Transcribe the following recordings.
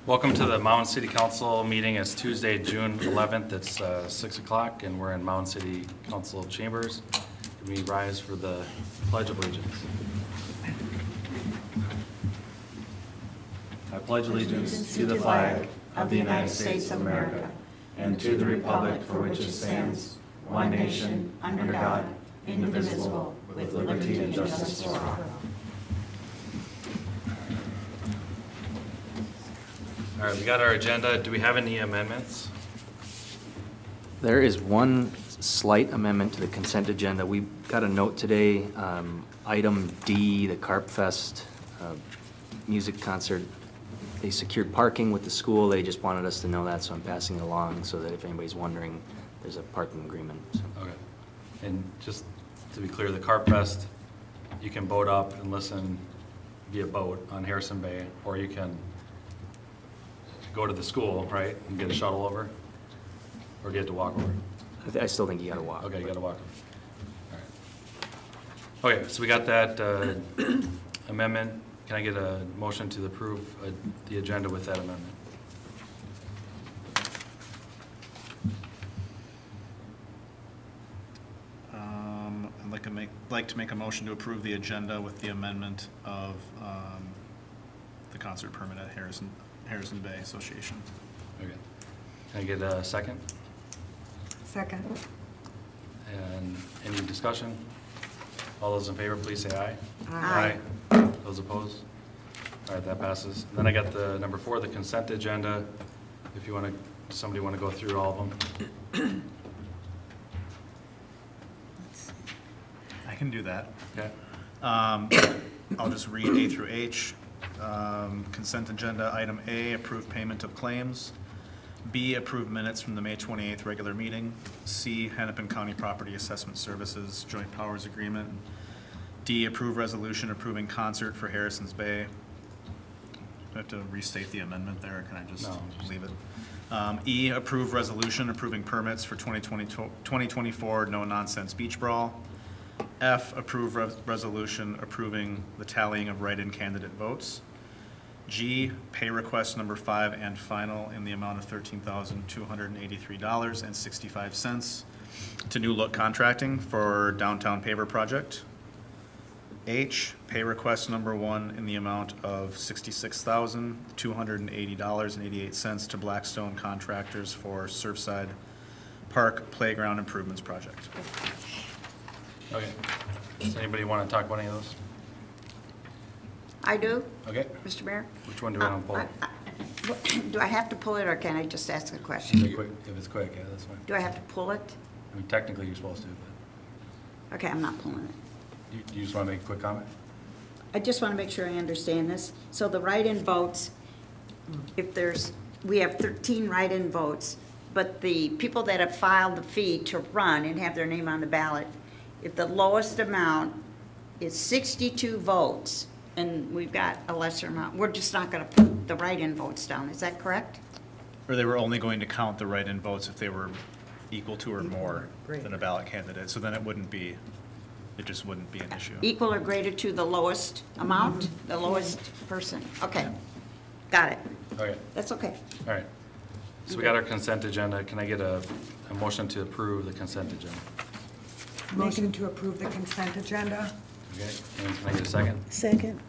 Welcome to the Mound City Council meeting. It's Tuesday, June 11th. It's 6 o'clock, and we're in Mound City Council chambers. Can we rise for the Pledge of Allegiance? I pledge allegiance to the flag of the United States of America and to the republic for which it stands, one nation, under God, indivisible, with liberty and justice for all. All right, we got our agenda. Do we have any amendments? There is one slight amendment to the consent agenda. We got a note today, item D, the Carp Fest music concert. They secured parking with the school. They just wanted us to know that, so I'm passing it along so that if anybody's wondering, there's a parking agreement. So. Okay. And just to be clear, the Carp Fest, you can boat up and listen via boat on Harrison Bay, or you can go to the school, right, and get a shuttle over? Or get to walk over? I still think you gotta walk. Okay, you gotta walk over. All right. Okay, so we got that amendment. Can I get a motion to approve the agenda with that amendment? I'd like to make a motion to approve the agenda with the amendment of the concert permit at Harrison Bay Association. Okay. Can I get a second? Second. And any discussion? All those in favor, please say aye. Aye. Those opposed? All right, that passes. Then I got the number 4, the consent agenda. If you want to, somebody want to go through all of them? I can do that. Okay. I'll just read A through H. Consent agenda, item A, approve payment of claims. B, approve minutes from the May 28th regular meeting. C, Hennepin County Property Assessment Services Joint Powers Agreement. D, approve resolution approving concert for Harrison's Bay. Do I have to restate the amendment there, or can I just No. leave it? E, approve resolution approving permits for 2024 no-nonsense beach brawl. F, approve resolution approving the tallying of write-in candidate votes. G, pay request number 5 and final in the amount of $13,283.65 to New Look Contracting for downtown paver project. H, pay request number 1 in the amount of $66,280.88 to Blackstone Contractors for Surfside Park Playground Improvements Project. Okay. Does anybody want to talk about any of those? I do, Okay. Mr. Mayor. Which one do we want to pull? Do I have to pull it, or can I just ask a If question? it's quick, yeah, that's fine. Do I have to pull it? I mean, technically, you're supposed to, but Okay, I'm not pulling it. you just want to make a quick comment? I just want to make sure I understand this. So the write-in votes, we have 13 write-in votes, but the people that have filed the fee to run and have their name on the ballot, if the lowest amount is 62 votes, and we've got a lesser amount, we're just not going to put the write-in votes down. Is that correct? Or they were only going to count the write-in votes if they were equal to or more Great. than a ballot candidate, so then it just wouldn't be an issue. Equal or greater to the lowest amount, the lowest person? Okay, got it. Okay, That's okay. all right. So we got our consent agenda. Can I get a motion to approve the consent agenda? Motion to approve the consent agenda. Okay, and can I get a second? Second.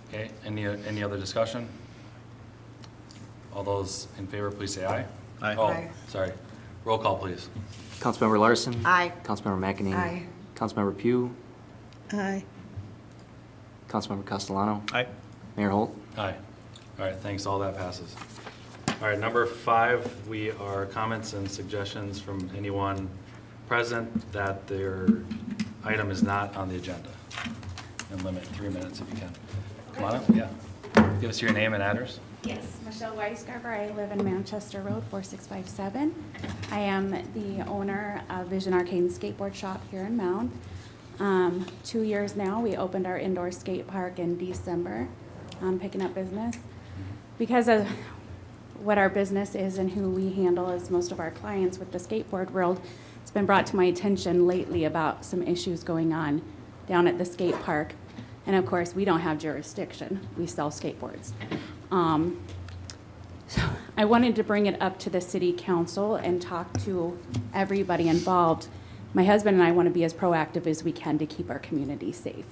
Okay, any other discussion? All those in favor, please say aye. Aye. Oh, Aye. sorry. Roll call, please. Councilmember Larson? Aye. Councilmember McEnany? Aye. Councilmember Pugh? Aye. Councilmember Castellano? Aye. Mayor Holt? Aye. All right, thanks, all that passes. All right, number 5, we are comments and suggestions from anyone present that their item is not on the agenda. And limit 3 minutes if you can. Come on up, yeah. Give us your name and address. Yes, Michelle Weisgarber. I live in Manchester Road, 4657. I am the owner of Vision Arcade and Skateboard Shop here in Mound. 2 years now. We opened our indoor skate park in December, picking up business. Because of what our business is and who we handle as most of our clients with the skateboard world, it's been brought to my attention lately about some issues going on down at the skate park. And of course, we don't have jurisdiction. We sell skateboards. I wanted to bring it up to the city council and talk to everybody involved. My husband and I want to be as proactive as we can to keep our community safe.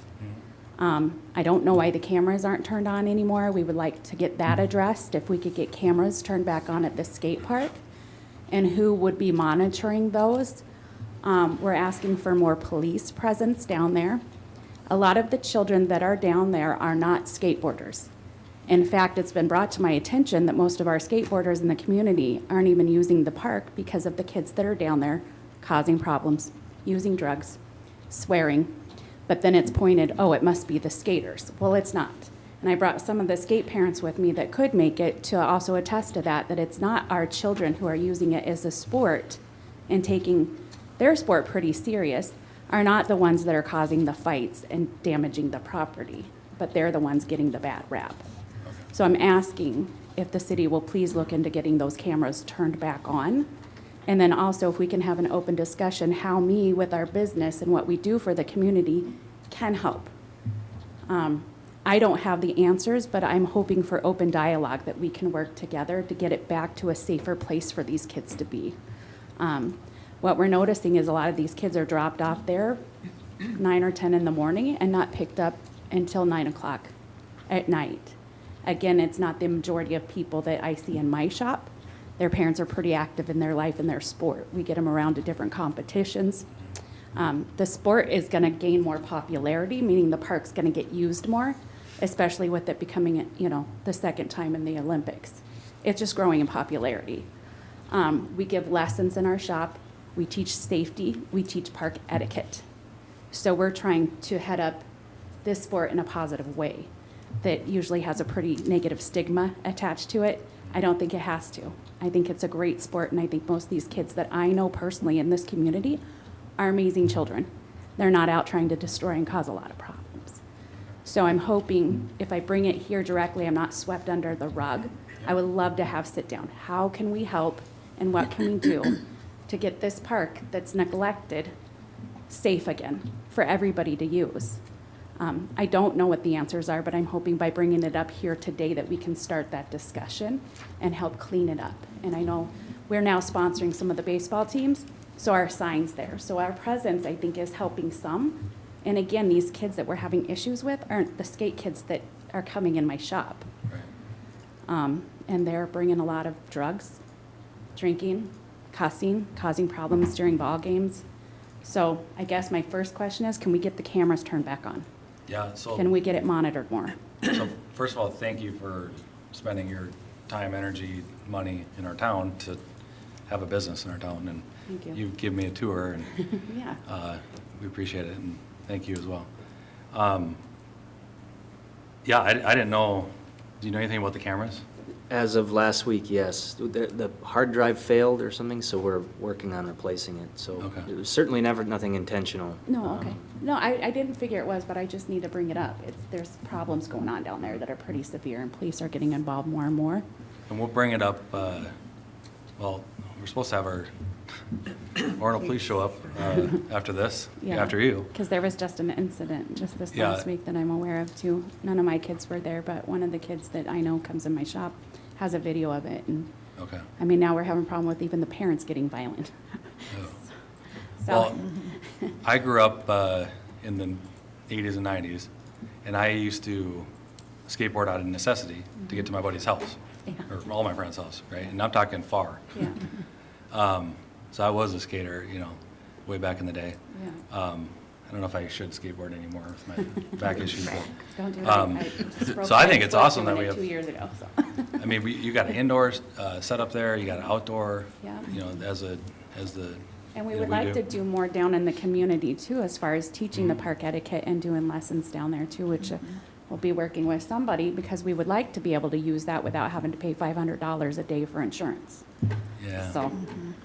I don't know why the cameras aren't turned on anymore. We would like to get that addressed, if we could get cameras turned back on at the skate park, and who would be monitoring those. We're asking for more police presence down there. A lot of the children that are down there are not skateboarders. In fact, it's been brought to my attention that most of our skateboarders in the community aren't even using the park because of the kids that are down there causing problems, using drugs, swearing. But then it's pointed, oh, it must be the skaters. Well, it's not. And I brought some of the skate parents with me that could make it to also attest to that it's not our children who are using it as a sport and taking their sport pretty serious, are not the ones that are causing the fights and damaging the property, but they're the ones getting the bad rap. So I'm asking if the city will please look into getting those cameras turned back on. And then also if we can have an open discussion how me with our business and what we do for the community can help. I don't have the answers, but I'm hoping for open dialogue that we can work together to get it back to a safer place for these kids to be. What we're noticing is a lot of these kids are dropped off there 9 or 10 in the morning and not picked up until 9 o'clock at night. Again, it's not the majority of people that I see in my shop. Their parents are pretty active in their life and their sport. We get them around to different competitions. The sport is going to gain more popularity, meaning the park's going to get used more, especially with it becoming, the second time in the Olympics. It's just growing in popularity. We give lessons in our shop. We teach safety. We teach park etiquette. So we're trying to head up this sport in a positive way that usually has a pretty negative stigma attached to it. I don't think it has to. I think it's a great sport, and I think most of these kids that I know personally in this community are amazing children. They're not out trying to destroy and cause a lot of problems. So I'm hoping if I bring it here directly, I'm not swept under the rug. I would love to have sit down. How can we help, and what can we do to get this park that's neglected safe again for everybody to use? I don't know what the answers are, but I'm hoping by bringing it up here today that we can start that discussion and help clean it up. And I know we're now sponsoring some of the baseball teams, so our sign's there. So our presence, I think, is helping some. And again, these kids that we're having issues with aren't the skate kids that are coming in my shop. Right. And they're bringing a lot of drugs, drinking, cussing, causing problems during ball games. So I guess my first question is, can we get the cameras turned back on? Yeah, so. Can we get it monitored more? So first of all, thank you for spending your time, energy, money in our town to have a business in our town. And Thank you. you've given me a tour, and Yeah. we appreciate it, and thank you as well. Yeah, I didn't know, do you know anything about the cameras? As of last week, yes. The hard drive failed or something, so we're working on replacing it. So Okay. it was certainly never nothing intentional. No, okay. No, I didn't figure it was, but I just need to bring it up. There's problems going on down there that are pretty severe, and police are getting involved more and more. And we'll bring it up, well, we're supposed to have our Orno police show up after this, after you. Because there was just an incident just this Yeah. last week that I'm aware of too. None of my kids were there, but one of the kids that I know comes in my shop has a video of it. And Okay. I mean, now we're having a problem with even the parents getting violent. Oh. So, Well, I grew up in the 80s and 90s, and I used to skateboard out of necessity to get to my buddy's house, Yeah. or all my friends' house, right? And I'm talking far. yeah, So I was a skater, way back in the day. yeah. I don't know if I should skateboard anymore with my back issues. but, Don't do that. Um, just broke so I my think it's foot awesome that doing we it have- 2 years ago, so. I mean, you got an indoor setup there, you got an outdoor, Yeah. as the. And we you know, would like to do. do more down in the community too, as far as teaching the Mhm. park etiquette and doing lessons down there too, which we'll be working with somebody, because we would like to be able to use that without having to pay $500 a day for insurance. Yeah. So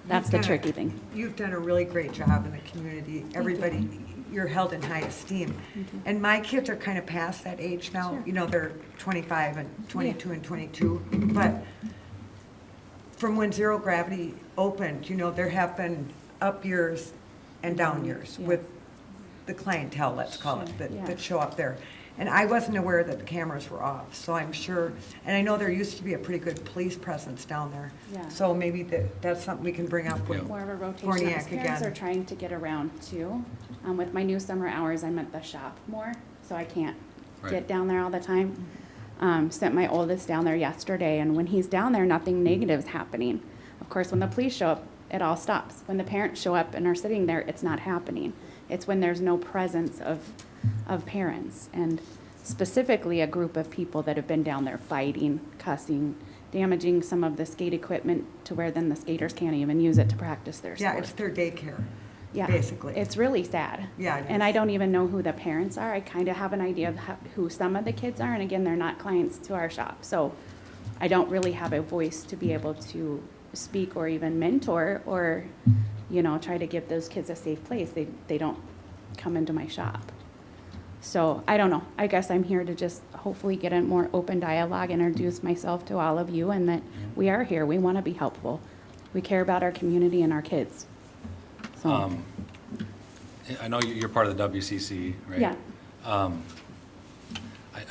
that's the You've done tricky a- thing. You've done a really great job in the community. Everybody, you're held in high esteem. Thank you. And my kids are kind of past that age now. Sure. You know, they're 25 and 22 and 22. But from when Zero Gravity opened, there have been up years and down years Yeah. with the clientele, let's call it, Sure, yeah. that show up there. And I wasn't aware that the cameras were off, so I'm sure, and I know there used to be a pretty good police presence down there. Yeah. So maybe that's something we can bring up with More of a rotation. Forniak Parents are again. trying to get around too. With my new summer hours, I'm at the shop more, so I can't Right. get down there all the time. Sent my oldest down there yesterday, and when he's down there, nothing negative's happening. Of course, when the police show up, it all stops. When the parents show up and are sitting there, it's not happening. It's when there's no presence of parents, and specifically a group of people that have been down there fighting, cussing, damaging some of the skate equipment to where then the skaters can't even use it to practice their sport. Yeah, it's their daycare, Yeah, basically. It's really sad. Yeah, it And is. I don't even know who the parents are. I kind of have an idea of who some of the kids are, and again, they're not clients to our shop. So I don't really have a voice to be able to speak or even mentor or, try to give those kids a safe place. They don't come into my shop. So I don't know. I guess I'm here to just hopefully get a more open dialogue, introduce myself to all of you, and that we are here. We want to be helpful. We care about our community and our kids. So, I know you're part of the WCC, right? yeah.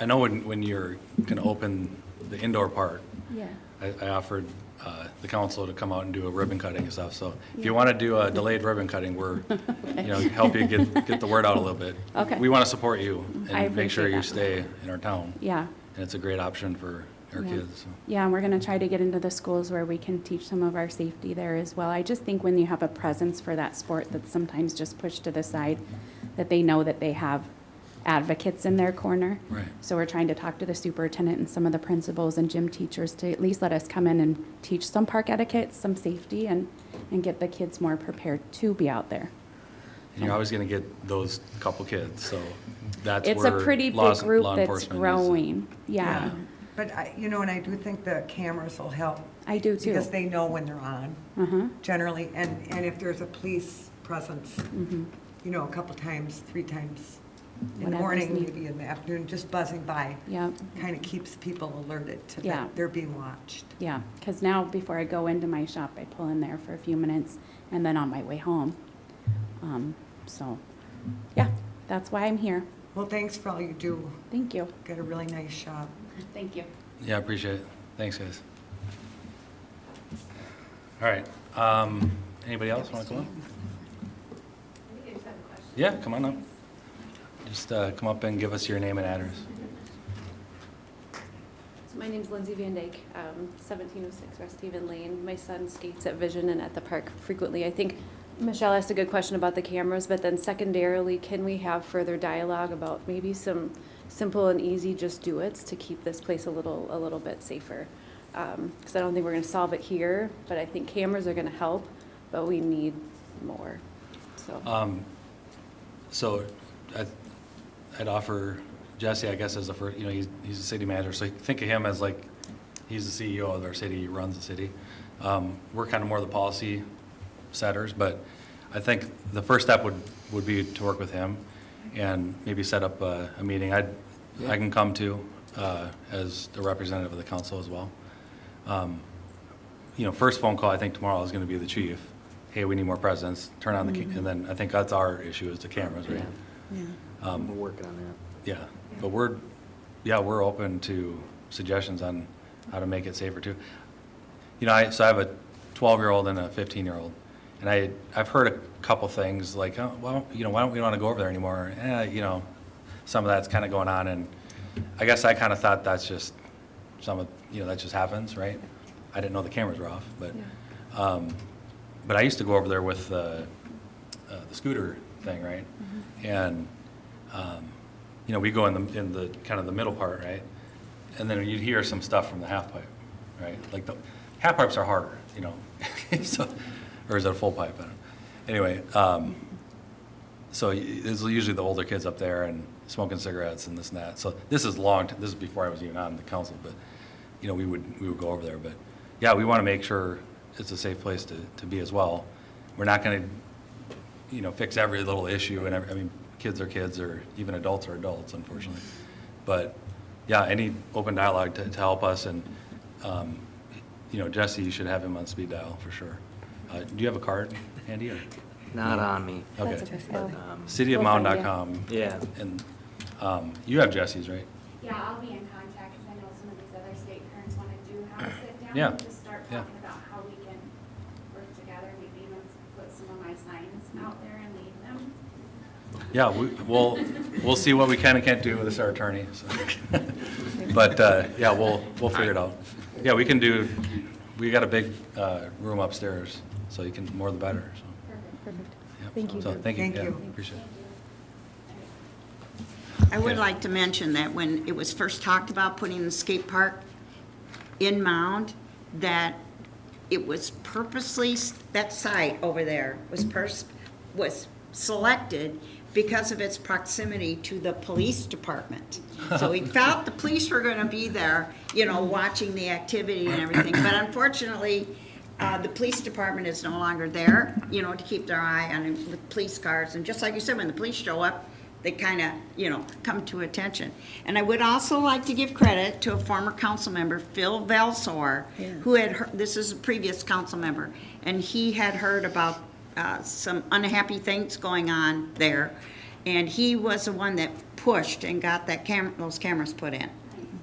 I know when you're going to open the indoor part, Yeah. I offered the council to come out and do a ribbon cutting and stuff. So if you want to do a delayed ribbon cutting, we're, help you get the word out a little bit. Okay. We want to support you I and make sure appreciate you that. stay in our town. Yeah. And it's a great option for our Yeah. kids. So. Yeah, and we're gonna try to get into the schools where we can teach some of our safety there as well. I just think when you have a presence for that sport that's sometimes just pushed to the side, that they know that they have advocates in their corner. Right. So we're trying to talk to the superintendent and some of the principals and gym teachers to at least let us come in and teach some park etiquette, some safety, and get the kids more prepared to be out there. And you're always going to get those couple kids, so that's It's where a pretty law big group that's enforcement needs to- growing, yeah. But and I do think the cameras will help. I do too. Because they know when they're on, Uh-huh, generally, and if there's a police presence, mm-hmm. a couple times, 3 times in the Whatever's morning, needed. maybe in the afternoon, just buzzing by, yep. kind of keeps people alerted to Yeah. that they're being watched. Yeah, because now before I go into my shop, I pull in there for a few minutes and then on my way home. So, yeah, that's why I'm here. Well, thanks for all you do. Thank you. Got a really nice shop. Thank you. Yeah, I appreciate it. Thanks, guys. All right. Anybody else want to come up? Yeah, come on up. Just come up and give us your name and address. So my name's Lindsay Van Dyke, 1706 West Haven Lane. My son skates at Vision and at the park frequently. I think Michelle asked a good question about the cameras, but then secondarily, can we have further dialogue about maybe some simple and easy just do-its to keep this place a little bit safer? Because I don't think we're going to solve it here, but I think cameras are going to help, but we need more. So I'd offer Jesse, I guess, as the first, he's a city manager, so think of him as like, he's the CEO of our city, he runs the city. We're kind of more the policy setters, but I think the first step would be to work with him and maybe set up a meeting. I can come to as the representative of the council as well. First phone call, I think tomorrow is going to be the chief. Hey, we need more presence, turn on the, and then I think that's our issue is the cameras, right? Yeah. We're working on that. Yeah, but we're open to suggestions on how to make it safer too. So I have a 12-year-old and a 15-year-old, and I've heard a couple things like, oh, well, why don't we want to go over there anymore? Some of that's kind of going on, and I guess I kind of thought that's just that just happens, right? I didn't know the cameras were off, but I used to go over there with the scooter thing, right? And we go in the kind of the middle part, right? And then you'd hear some stuff from the half pipe, right? Like the half pipes are harder, so, or is it a full pipe? I don't know. Anyway, so it's usually the older kids up there and smoking cigarettes and this and that. So this is this is before I was even on the council, but we would go over there. But yeah, we want to make sure it's a safe place to be as well. We're not going to fix every little issue, and kids are kids, or even adults are adults, unfortunately. But yeah, any open dialogue to help us, and Jesse, you should have him on speed dial for sure. Do you have a card handy? Or? Not on me. Okay. That's okay. But, Oh. Cityofmound.com. Yeah. And You have Jesse's, right? Yeah, I'll be in contact because I know some of these other state parents want to do have a sit down. Yeah. To start Yeah. talking about how we can work together, maybe even put some of my signs out there and leave them. Yeah, we'll see what we can and can't do with this, our attorney. So. But, yeah, we'll figure it out. Yeah, we got a big room upstairs, so you can, more the better, so. Perfect. Yep. Thank you. So, thank you. Thank Yeah, you. appreciate it. I would Okay. like to mention that when it was first talked about putting the skate park in Mound, that it was purposely, that site over there was selected because of its proximity to the police department. So we felt the police were gonna be there, you know, watching the activity and everything, but unfortunately, the police department is no longer there, you know, to keep their eye on the police cars, and just like you said, when the police show up, they kind of, you know, come to attention. And I would also like to give credit to a former council member, Phil Velsor, who had heard, this is a previous council member, and he had heard about some unhappy things going on there, and he was the one that pushed and got that those cameras put in.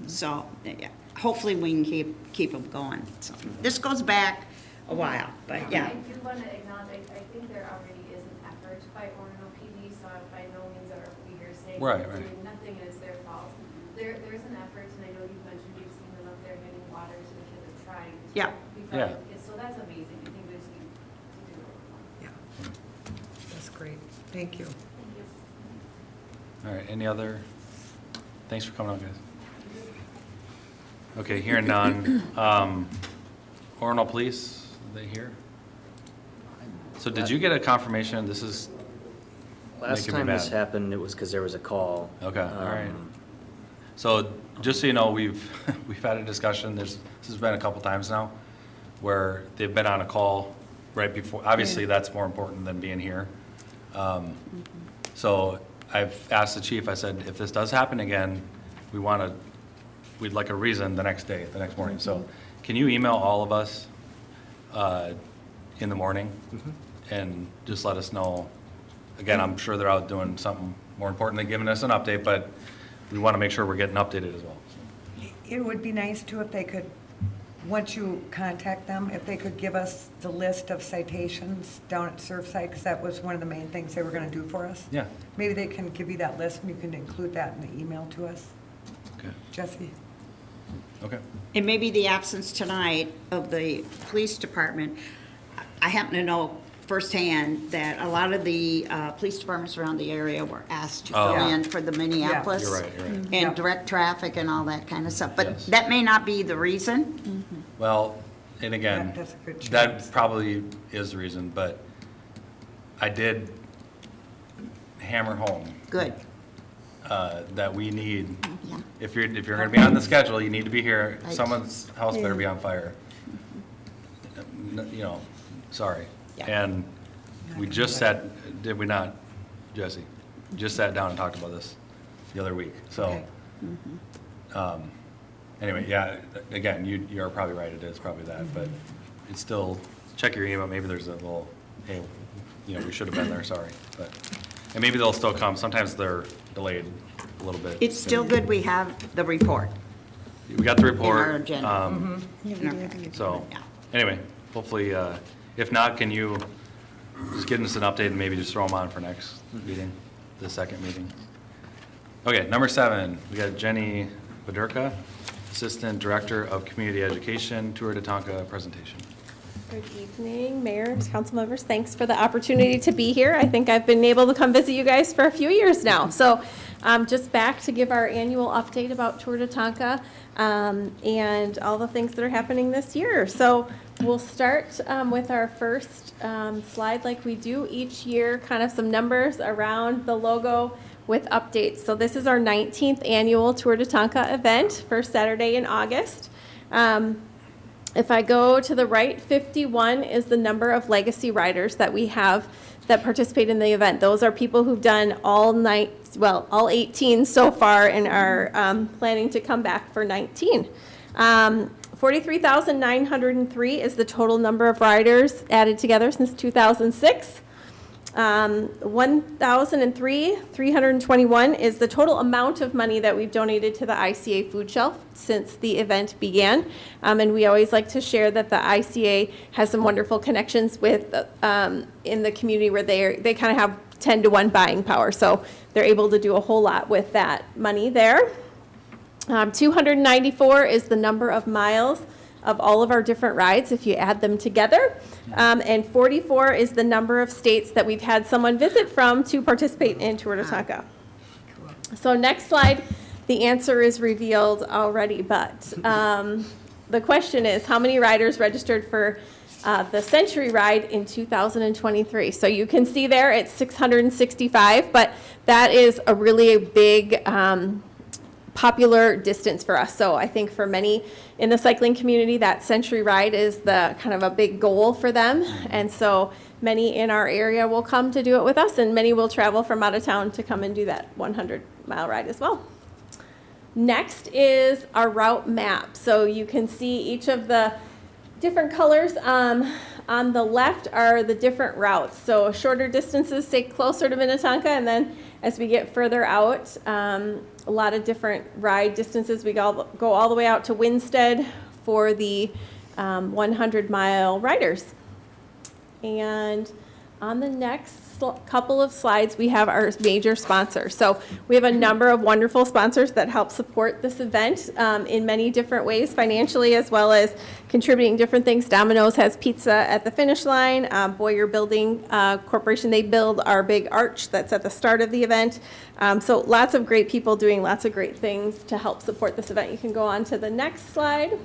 So, yeah, hopefully we can keep them going. So, this goes back a while, but yeah. I do want to acknowledge, I think there already is an effort by Orono PD, so by no means are we here saying. Right. Nothing is their fault. There's an effort, and I know you've mentioned you've seen them up there getting water, so the kids are trying to. Yeah. Be Yeah. friendly with kids, so that's amazing. I think we just need to do it. Yeah. That's great. Thank you. Thank you. All right, any other, thanks for coming out, guys. Okay, hearing none. Orono Police, are they here? So did you get a confirmation, this is Last making me time this mad? happened, it was because there was a call. Okay, all right. Um, So just so you know, we've had a discussion, this has been a couple times now, where they've been on a call right before, obviously that's more important than being here. So I've asked the chief, I said, if this does happen again, we'd like a reason the next day, the next morning. So can you email all of us in the morning and just let us know? Again, I'm sure they're out doing something more important than giving us an update, but we want to make sure we're getting updated as well. It would be nice too if they could, once you contact them, if they could give us the list of citations down at Surfside, because that was one of the main things they were going to do for us. Yeah, Maybe they can give you that list and you can include that in the email to us. okay, Jesse? okay. And maybe the absence tonight of the police department, I happen to know firsthand that a lot of the police departments around the area were asked to Oh. fill in for the Minneapolis. You're right, you're right. And Yep. direct traffic and all that kind of stuff. But Yes. that may not be the reason. Well, and again, That- that's a good that chance. probably is the reason, but I did hammer home Good. that we need, Yeah. if you're gonna be on the schedule, you need to be here. Right. Someone's house better be on fire. You know, sorry. Yeah. And we just sat, did we not, Jesse? Just sat down and talked about this the other week, so. Okay. Anyway, yeah, again, you're probably right, it is probably that, but it's still, check your email, maybe there's a little, hey, you know, we should have been there, sorry, but, and maybe they'll still come, sometimes they're delayed a little bit. It's still good we have the report We got the in report. our agenda. Okay. So, Yeah. anyway, hopefully, if not, can you just give us an update and maybe just throw them on for next meeting, the second meeting? Okay, number 7, we got Jenny Badurka, Assistant Director of Community Education, Tour de Tonka presentation. Good evening, mayors, council members. Thanks for the opportunity to be here. I think I've been able to come visit you guys for a few years now. So just back to give our annual update about Tour de Tonka and all the things that are happening this year. So we'll start with our first slide like we do each year, kind of some numbers around the logo with updates. So this is our 19th annual Tour de Tonka event, first Saturday in August. If I go to the right, 51 is the number of legacy riders that we have that participate in the event. Those are people who've done all 18 so far and are planning to come back for 19. 43,903 is the total number of riders added together since 2006. $1,321 is the total amount of money that we've donated to the ICA food shelf since the event began. And we always like to share that the ICA has some wonderful connections with in the community where they kind of have 10-to-1 buying power. So they're able to do a whole lot with that money there. 294 is the number of miles of all of our different rides if you add them together. And 44 is the number of states that we've had someone visit from to participate in Tour de Tonka. So next slide, the answer is revealed already, but the question is, how many riders registered for the Century Ride in 2023? So you can see there it's 665, but that is a really big popular distance for us. So I think for many in the cycling community, that Century Ride is the kind of a big goal for them. And so many in our area will come to do it with us, and many will travel from out of town to come and do that 100-mile ride as well. Next is our route map. So you can see each of the different colors on the left are the different routes. So shorter distances stay closer to Minnetonka, and then as we get further out, a lot of different ride distances. We go all the way out to Winstead for the 100-mile riders. And on the next couple of slides, we have our major sponsors. So we have a number of wonderful sponsors that help support this event in many different ways, financially as well as contributing different things. Domino's has pizza at the finish line. Boyer Building Corporation, they build our big arch that's at the start of the event. So lots of great people doing lots of great things to help support this event. You can go on to the next slide.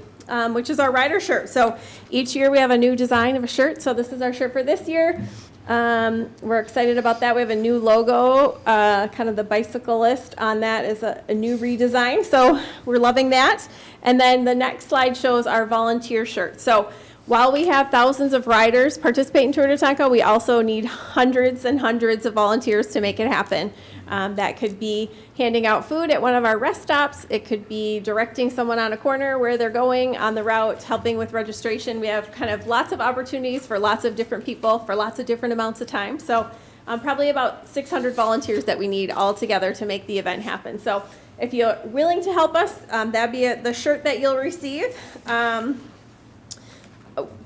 Which is our rider shirt. So each year we have a new design of a shirt. So this is our shirt for this year. We're excited about that. We have a new logo, kind of the bicyclist on that is a new redesign. So we're loving that. And then the next slide shows our volunteer shirt. So while we have thousands of riders participate in Tour de Tonka, we also need hundreds and hundreds of volunteers to make it happen. That could be handing out food at one of our rest stops. It could be directing someone on a corner where they're going on the route, helping with registration. We have kind of lots of opportunities for lots of different people for lots of different amounts of time. So probably about 600 volunteers that we need all together to make the event happen. So if you're willing to help us, that'd be the shirt that you'll receive.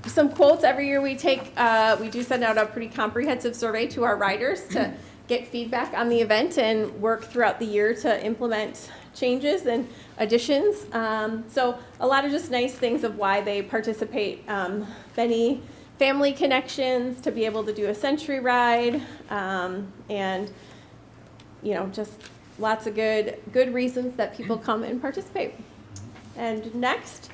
Some quotes every year we take, we do send out a pretty comprehensive survey to our riders to get feedback on the event and work throughout the year to implement changes and additions. So a lot of just nice things of why they participate. Many family connections to be able to do a Century Ride, and just lots of good reasons that people come and participate. And next,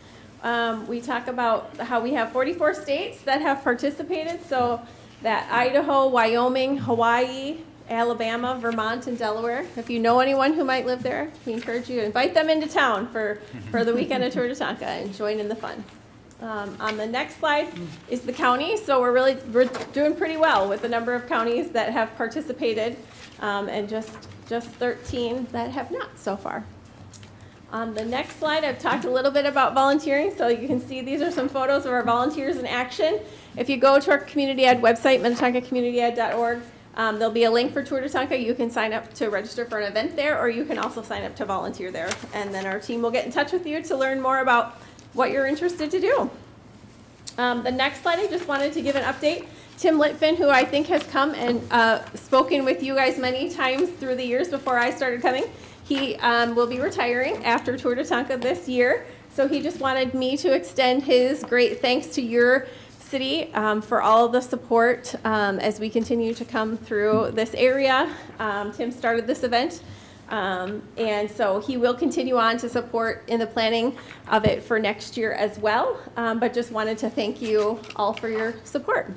we talk about how we have 44 states that have participated. So that Idaho, Wyoming, Hawaii, Alabama, Vermont, and Delaware. If you know anyone who might live there, we encourage you to invite them into town for the weekend of Tour de Tonka and join in the fun. On the next slide is the county. So we're doing pretty well with the number of counties that have participated, and just 13 that have not so far. On the next slide, I've talked a little bit about volunteering. So you can see these are some photos of our volunteers in action. If you go to our Community Ed website, minnetonkaCommunityEd.org, there'll be a link for Tour de Tonka. You can sign up to register for an event there, or you can also sign up to volunteer there. And then our team will get in touch with you to learn more about what you're interested to do. The next slide, I just wanted to give an update. Tim Litfin, who I think has come and spoken with you guys many times through the years before I started coming, he will be retiring after Tour de Tonka this year. So he just wanted me to extend his great thanks to your city for all the support as we continue to come through this area. Tim started this event, and so he will continue on to support in the planning of it for next year as well, but just wanted to thank you all for your support.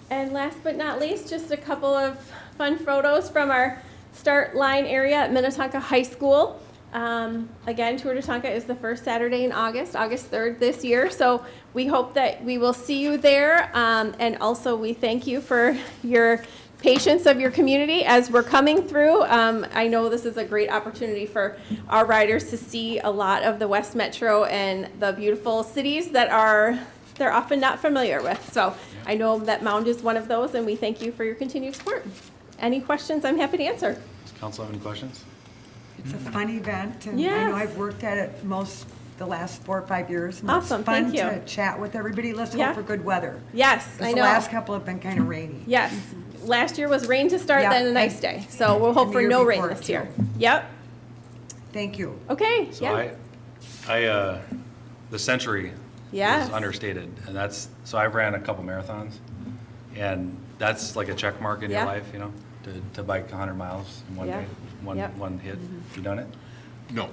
And last but not least, just a couple of fun photos from our start line area at Minnetonka High School. Again, Tour de Tonka is the first Saturday in August 3rd this year. So we hope that we will see you there. And also we thank you for your patience of your community as we're coming through. I know this is a great opportunity for our riders to see a lot of the West Metro and the beautiful cities that are they're often not familiar with. So I know that Mound is one of those, and we thank you for your continued support. Any questions, I'm happy to answer. Does council have any questions? It's a fun event, and I Yes. know I've worked at it the last 4 or 5 years. and Awesome, thank you. It's fun to chat with everybody. Let's Yeah. hope for good weather. Yes, 'Cause I the know. last couple have been kind of rainy. Yes, last year was rain to start, Yeah. then a nice day. So we'll hope And the for year no rain before, this year. too. Yep, Thank you. okay, So yeah. the century Yes. is understated, and so I've ran a couple marathons, and that's like a check mark in your Yeah. life, to bike 100 miles in one Yeah. day, Yep. Mm-hmm. one hit. You done it? No.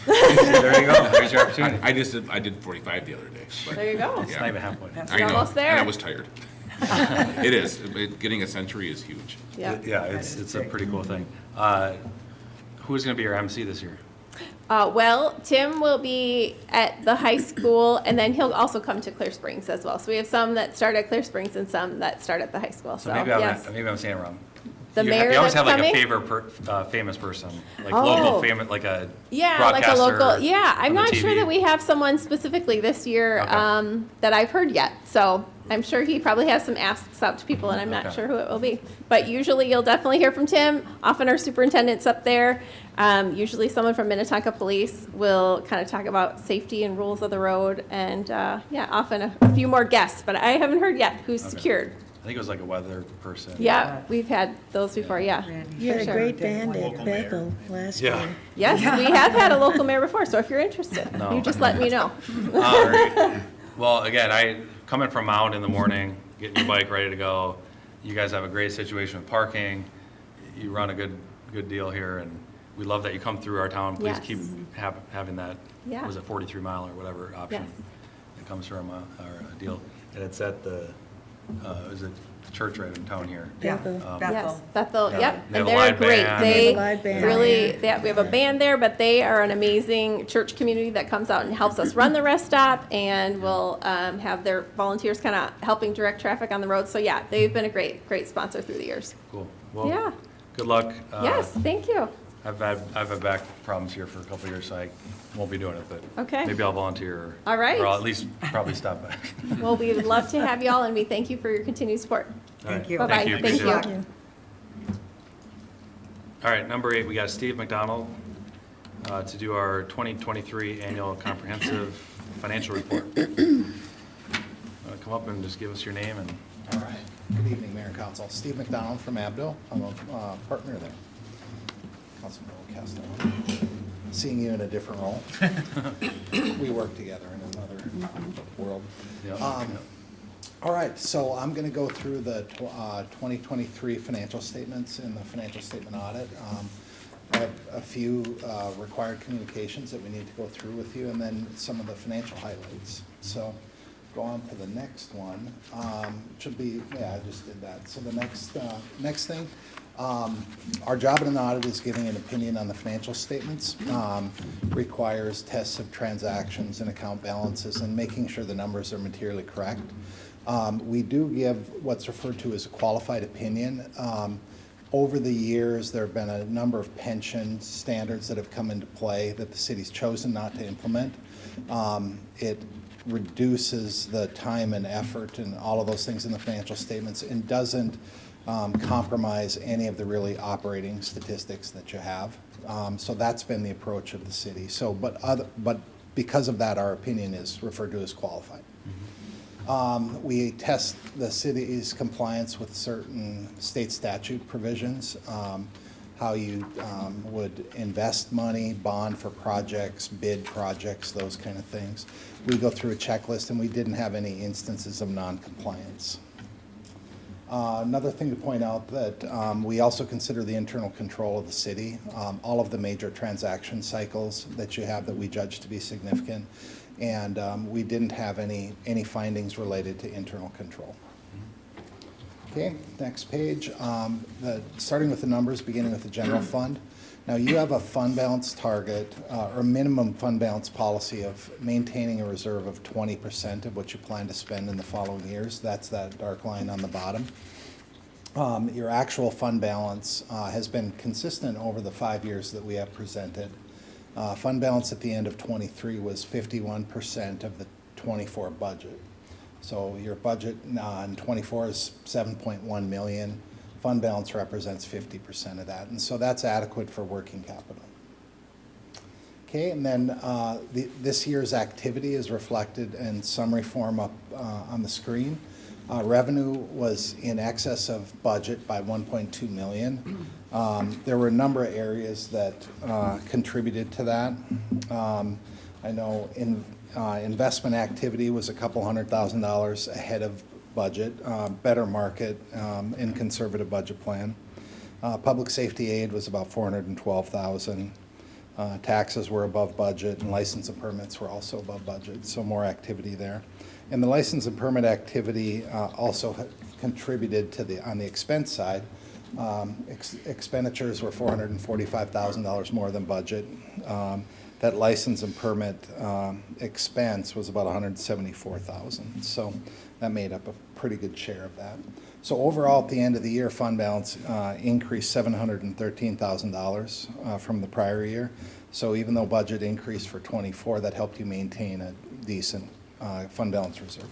There you go, there's your opportunity. I did 45 the other day. but- There you go. It's Yeah. not even halfway. I know, almost there. and I was tired. It is. Getting a century is huge. Yeah. Yeah, it's a pretty cool thing. Who's gonna be your MC this year? Well, Tim will be at the high school, and then he'll also come to Clear Springs as well. So we have some that start at Clear Springs and some that start at the high school. So, So yes. maybe I'm saying it wrong. The mayor You always that's have like coming? a famous person, like Oh. local famous, like a Yeah, like a broadcaster local, yeah, I'm on the not sure TV. that we have someone specifically this year, Okay. that I've heard yet. So I'm sure he probably has some asks out to people, and I'm not Okay. sure who it will be. But usually you'll definitely hear from Tim, often our superintendent's up there. Usually someone from Minnetonka Police will kind of talk about safety and rules of the road, and, yeah, often a few more guests, but I haven't heard yet who's Okay. secured. I think it was like a weather person. Yeah, we've had those before, yeah. Randy. You had a Sure. great band Local at mayor. Bethel last Yeah. year. Yes, we have had a local mayor before, so if you're interested, No. you just let me know. Well, again, coming from Mound in the morning, getting your bike ready to go. You guys have a great situation with parking. You run a good deal here, and we love that you come through our town. Please Yes. keep having that, Yeah. was it 43 mile or whatever option Yes. that comes from our deal. And it's at the, is it the church right in town here? Yeah, Bethel. Yes, Bethel. Bethel, Yeah. yep, They have and a they're live great. band. They They have a live band. really, we have a band there, but they are an amazing church community that comes out and helps us run the rest stop, and will have their volunteers kind of helping direct traffic on the road. So yeah, they've been a great sponsor through the years. Cool. Well, Yeah. good luck. Yes, thank you. I've had back problems here for a couple of years, so I won't be doing it, but Okay. maybe I'll volunteer. All right. Or I'll at least probably stop by. Well, we would love to have you all, and we thank you for your continued support. All right. Thank you. Bye-bye. Thank you. Thank Appreciate you. it. Thank you. All right, number 8, we got Steve McDonald to do our 2023 annual comprehensive financial report. Come up and just give us your name and, All right. Good evening, Mayor and Council. Steve McDonald from Abdo. I'm a partner there. Councilman Castellano. Seeing you in a different role. We work together in another world. yeah. All right, so I'm going to go through the 2023 financial statements and the financial statement audit. I have a few required communications that we need to go through with you, and then some of the financial highlights. So go on to the next one. Should be, yeah, I just did that. So the next thing, our job in an audit is giving an opinion on the financial statements. Requires tests of transactions and account balances and making sure the numbers are materially correct. We do give what's referred to as a qualified opinion. Over the years, there have been a number of pension standards that have come into play that the city's chosen not to implement. It reduces the time and effort and all of those things in the financial statements and doesn't compromise any of the really operating statistics that you have. So that's been the approach of the city. So, but because of that, our opinion is referred to as qualified. We test the city's compliance with certain state statute provisions, how you would invest money, bond for projects, bid projects, those kind of things. We go through a checklist, and we didn't have any instances of non-compliance. Another thing to point out that we also consider the internal control of the city, all of the major transaction cycles that you have that we judge to be significant. And we didn't have any findings related to internal control. Okay, next page. Starting with the numbers, beginning with the general fund. Now you have a fund balance target or minimum fund balance policy of maintaining a reserve of 20% of what you plan to spend in the following years. That's that dark line on the bottom. Your actual fund balance has been consistent over the 5 years that we have presented. Fund balance at the end of '23 was 51% of the '24 budget. So your budget on '24 is 7.1 million. Fund balance represents 50% of that, and so that's adequate for working capital. Okay, and then this year's activity is reflected in summary form up on the screen. Revenue was in excess of budget by 1.2 million. There were a number of areas that contributed to that. I know investment activity was a couple $100,000 ahead of budget, better market and conservative budget plan. Public safety aid was about 412,000. Taxes were above budget, and license and permits were also above budget, so more activity there. And the license and permit activity also contributed to on the expense side. Expenditures were $445,000 more than budget. That license and permit expense was about $174,000. So that made up a pretty good share of that. So overall, at the end of the year, fund balance increased $713,000 from the prior year. So even though budget increased for '24, that helped you maintain a decent fund balance reserve.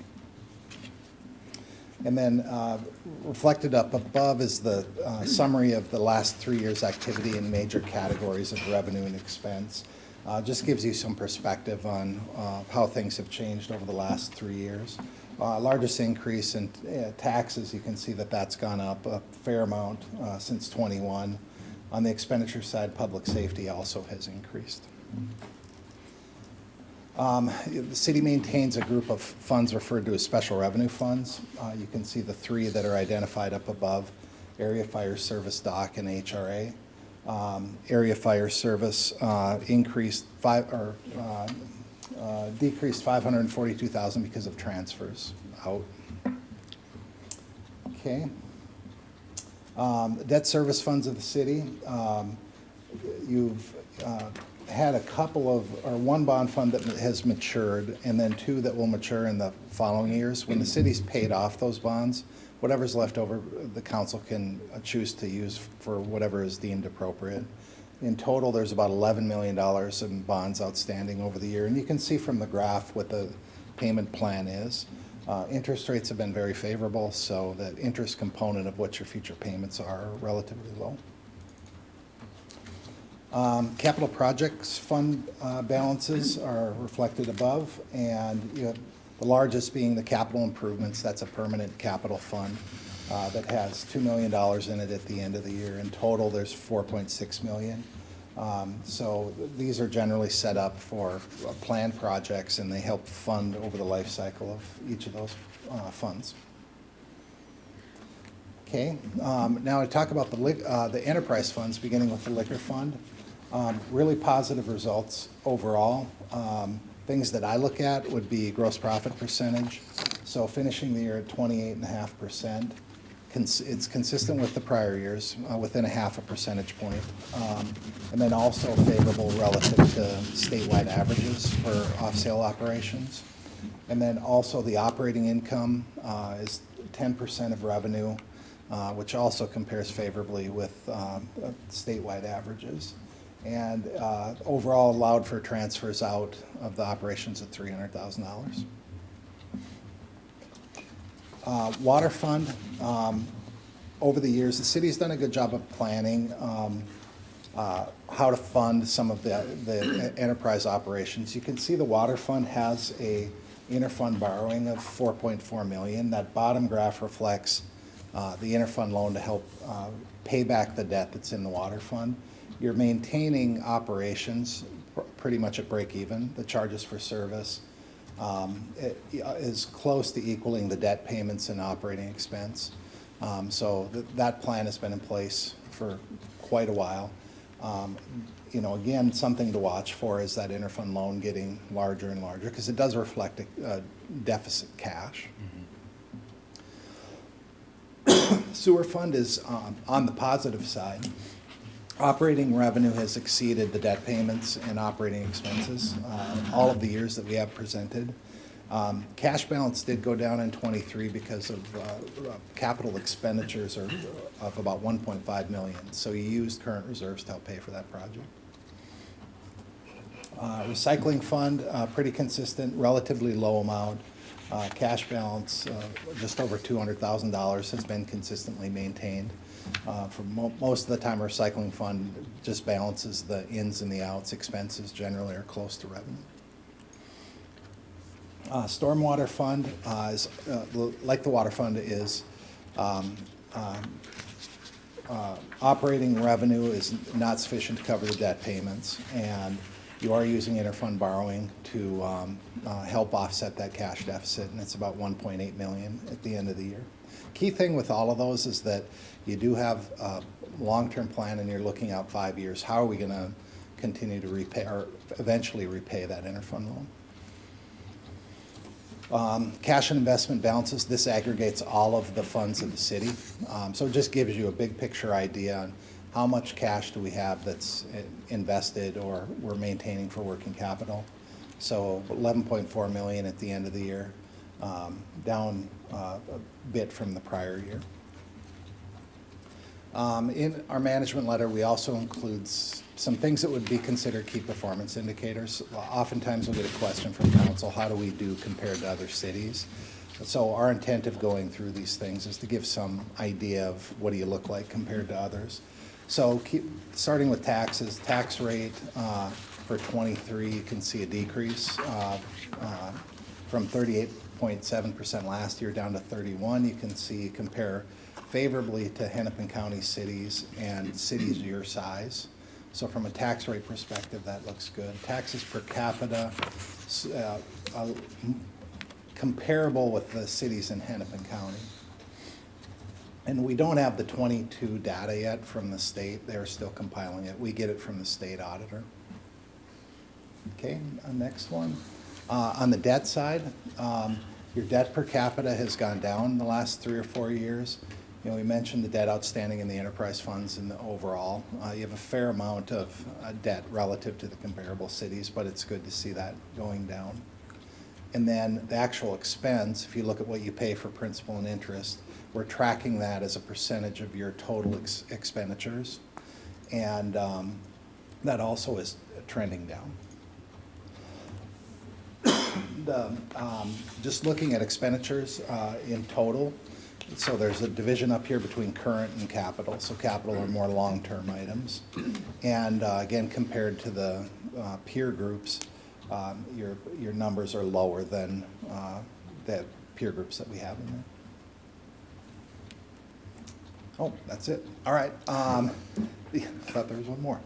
And then reflected up above is the summary of the last 3 years' activity in major categories of revenue and expense. Just gives you some perspective on how things have changed over the last 3 years. Largest increase in taxes, you can see that that's gone up a fair amount since '21. On the expenditure side, public safety also has increased. The city maintains a group of funds referred to as special revenue funds. You can see the 3 that are identified up above: Area Fire Service, DOC, and HRA. Area Fire Service decreased $542,000 because of transfers out. Okay. Debt service funds of the city. You've had a couple of, or one bond fund that has matured, and then 2 that will mature in the following years. When the city's paid off those bonds, whatever's left over, the council can choose to use for whatever is deemed appropriate. In total, there's about $11 million in bonds outstanding over the year, and you can see from the graph what the payment plan is. Interest rates have been very favorable, so the interest component of what your future payments are relatively low. Capital projects fund balances are reflected above, and you have the largest being the capital improvements. That's a permanent capital fund that has $2 million in it at the end of the year. In total, there's $4.6 million. So these are generally set up for planned projects, and they help fund over the life cycle of each of those funds. Okay, now I talk about the enterprise funds, beginning with the liquor fund. Really positive results overall. Things that I look at would be gross profit percentage. So finishing the year at 28.5%. It's consistent with the prior years, within a half a percentage point. And then also favorable relative to statewide averages for off-sale operations. And then also the operating income is 10% of revenue, which also compares favorably with statewide averages. And overall allowed for transfers out of the operations at $300,000. Water fund, over the years, the city's done a good job of planning how to fund some of the enterprise operations. You can see the water fund has a interfund borrowing of $4.4 million. That bottom graph reflects the interfund loan to help pay back the debt that's in the water fund. You're maintaining operations pretty much at break even. The charges for service is close to equaling the debt payments and operating expense. So that plan has been in place for quite a while. You know, again, something to watch for is that interfund loan getting larger and larger, because it does reflect a deficit cash. Sewer fund is on the positive side. Operating revenue has exceeded the debt payments and operating expenses all of the years that we have presented. Cash balance did go down in '23 because of capital expenditures of about $1.5 million. So you used current reserves to help pay for that project. Recycling fund, pretty consistent, relatively low amount. Cash balance, just over $200,000 has been consistently maintained. For most of the time, our recycling fund just balances the ins and the outs. Expenses generally are close to revenue. Stormwater fund is, like the water fund, is operating revenue is not sufficient to cover the debt payments, and you are using interfund borrowing to help offset that cash deficit, and it's about $1.8 million at the end of the year. Key thing with all of those is that you do have a long-term plan and you're looking out 5 years. How are we going to continue to repay or eventually repay that interfund loan? Cash and investment balances, this aggregates all of the funds of the city. So it just gives you a big picture idea on how much cash do we have that's invested or we're maintaining for working capital. So 11.4 million at the end of the year, down a bit from the prior year. In our management letter, we also include some things that would be considered key performance indicators. Oftentimes we'll get a question from council, how do we do compared to other cities? So our intent of going through these things is to give some idea of what do you look like compared to others. So starting with taxes, tax rate for 23, you can see a decrease from 38.7% last year down to 31. You can see compare favorably to Hennepin County cities and cities your size. So from a tax rate perspective, that looks good. Taxes per capita, comparable with the cities in Hennepin County. And we don't have the 22 data yet from the state. They're still compiling it. We get it from the state auditor. Okay, next one. On the debt side, your debt per capita has gone down the last 3 or 4 years. You know, we mentioned the debt outstanding in the enterprise funds and the overall. You have a fair amount of debt relative to the comparable cities, but it's good to see that going down. And then the actual expense, if you look at what you pay for principal and interest, we're tracking that as a percentage of your total expenditures. And that also is trending down. Just looking at expenditures in total, so there's a division up here between current and capital. So capital are more long-term items. And again, compared to the peer groups, your numbers are lower than the peer groups that we have in there. Oh, that's it. All right. I thought there was one more.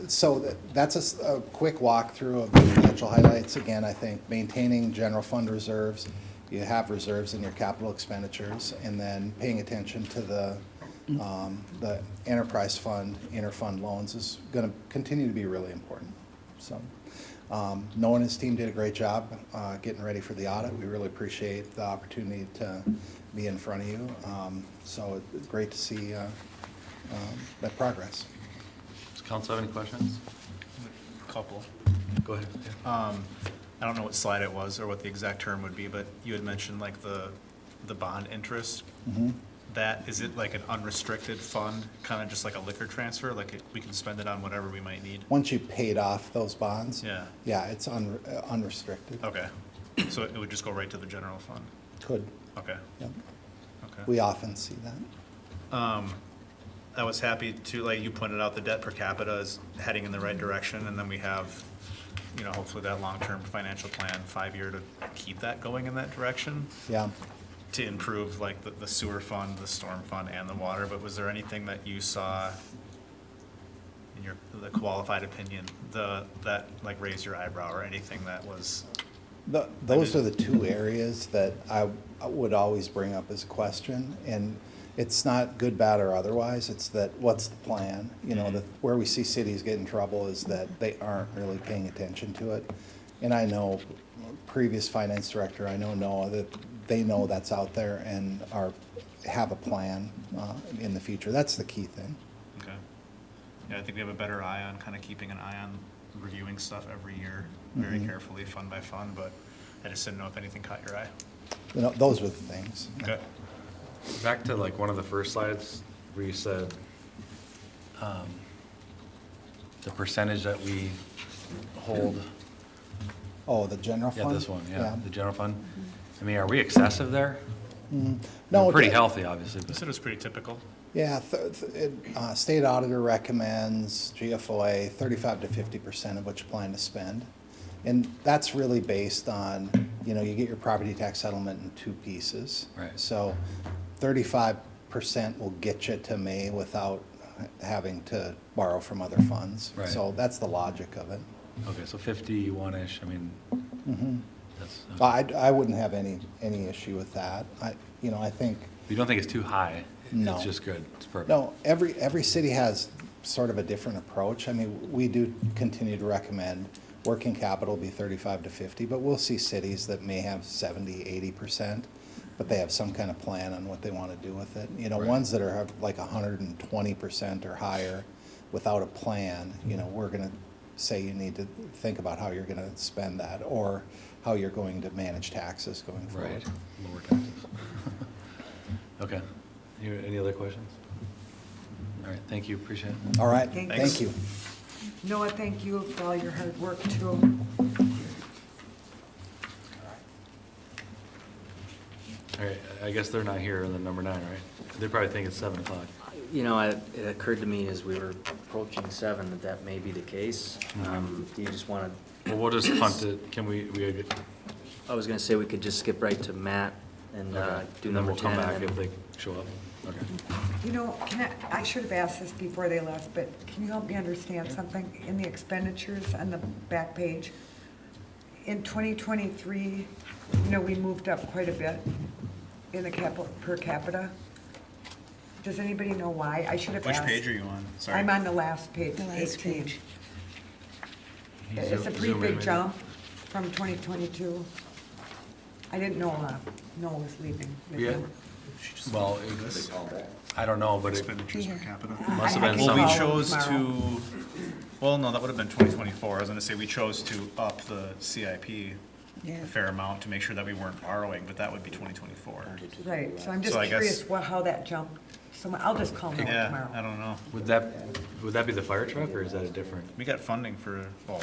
So that's a quick walkthrough of the financial highlights. Again, I think maintaining general fund reserves, you have reserves in your capital expenditures, and then paying attention to the enterprise fund, interfund loans is going to continue to be really important. So Noah and his team did a great job getting ready for the audit. We really appreciate the opportunity to be in front of you. So it's great to see that progress. Does council have any questions? A couple. Go ahead. I don't know what slide it was or what the exact term would be, but you had mentioned like the bond interest. Mm-hmm. That, is it like an unrestricted fund, kind of just like a liquor transfer? Like we can spend it on whatever we might need? Once you paid off those bonds, Yeah. yeah, it's unrestricted. Okay. So it would just go right to the general fund? Could. Okay. Yep. Okay. We often see that. I was happy to, like you pointed out, the debt per capita is heading in the right direction, and then we have, you know, hopefully that long-term financial plan, 5-year, to keep that going in that direction. Yeah. To improve like the sewer fund, the storm fund, and the water. But was there anything that you saw in the qualified opinion, that like raised your eyebrow, or anything that was? Those are the two areas that I would always bring up as a question, and it's not good, bad, or otherwise. It's that what's the plan? You know, where we see cities get in trouble is that they aren't really paying attention to it. And I know, previous finance director, I know Noah, that they know that's out there and have a plan in the future. That's the key thing. Okay. Yeah, I think we have a better eye on kind of keeping an eye on reviewing stuff every year, very carefully, fund by fund. But I just didn't know if anything caught your eye. You know, those were the things. Okay. Back to like one of the first slides where you said the percentage that we hold. Oh, the general Yeah, fund? this one, yeah, the general fund. I mean, are we excessive there? No, We're pretty the- healthy, obviously, I but said it was pretty typical. Yeah, state auditor recommends GFOA 35 to 50% of what you plan to spend. And that's really based on, you know, you get your property tax settlement in two pieces. Right. So 35% will get you to May without having to borrow from other funds. Right. So that's the logic of it. okay, so 51-ish, I mean, that's, I wouldn't have any issue with that. I think, you don't think it's too high? No. It's just good, it's perfect? no, every city has sort of a different approach. I mean, we do continue to recommend working capital be 35 to 50, but we'll see cities that may have 70, 80%, but they have some kind of plan on what they want to do with it. You know, Right. ones that are like 120% or higher without a plan, you know, we're going to say you need to think about how you're going to spend that or how you're going to manage taxes going forward. Right, lower taxes. Okay. Any other questions? All right, thank you, appreciate it. All right, Thanks. thank you. Noah, thank you for all your hard work too. All right, I guess they're not here in the number 9, right? They probably think it's 7 o'clock. You know, it occurred to me as we were approaching 7 that that may be the case. Do you just want to, Well, we'll just punt it, can we I was going to say we could just skip right to Matt and okay. do And then number we'll come 10. back and if then- they show up. Okay. You know, I should have asked this before they left, but can you help me understand something? In the expenditures on the back page, in 2023, you know, we moved up quite a bit in the per capita. Does anybody know why? I should have Which asked. page are you on? Sorry. I'm on the last page, The last 18. page. It's a pretty Zoom in, big maybe. jump from 2022. I didn't know Noah was leaving. Yeah. Well, I don't know, but it Expenditures per capita. must have I been can Well, we call some, chose tomorrow. to, well, no, that would have been 2024. I was gonna say, we chose to up the CIP Yeah. a fair amount to make sure that we weren't borrowing, but that would be 2024. Right, so I'm just So I guess- curious how that jumped. So I'll just call Noah Yeah, tomorrow. I don't know. would that be the fire truck, or is that a different? We got funding for, well,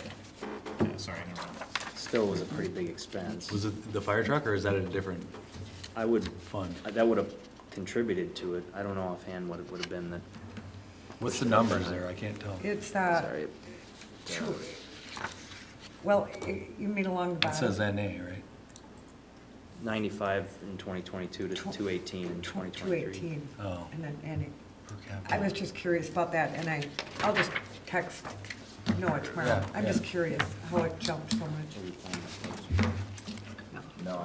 yeah, sorry, never mind. Still was a pretty big expense. Was it the fire truck, or is that a different I would, fund? that would have contributed to it. I don't know offhand what it would have been that, What's the numbers there? I can't tell. It's, sorry. well, you mean along the It says bottom? NA, right? 95 in 2022 to 218 in 2023. 218. Oh. And then, and Per I capita. was just curious about that, and I'll just text Noah tomorrow. Yeah, I'm yeah. just curious how it jumped so much. No.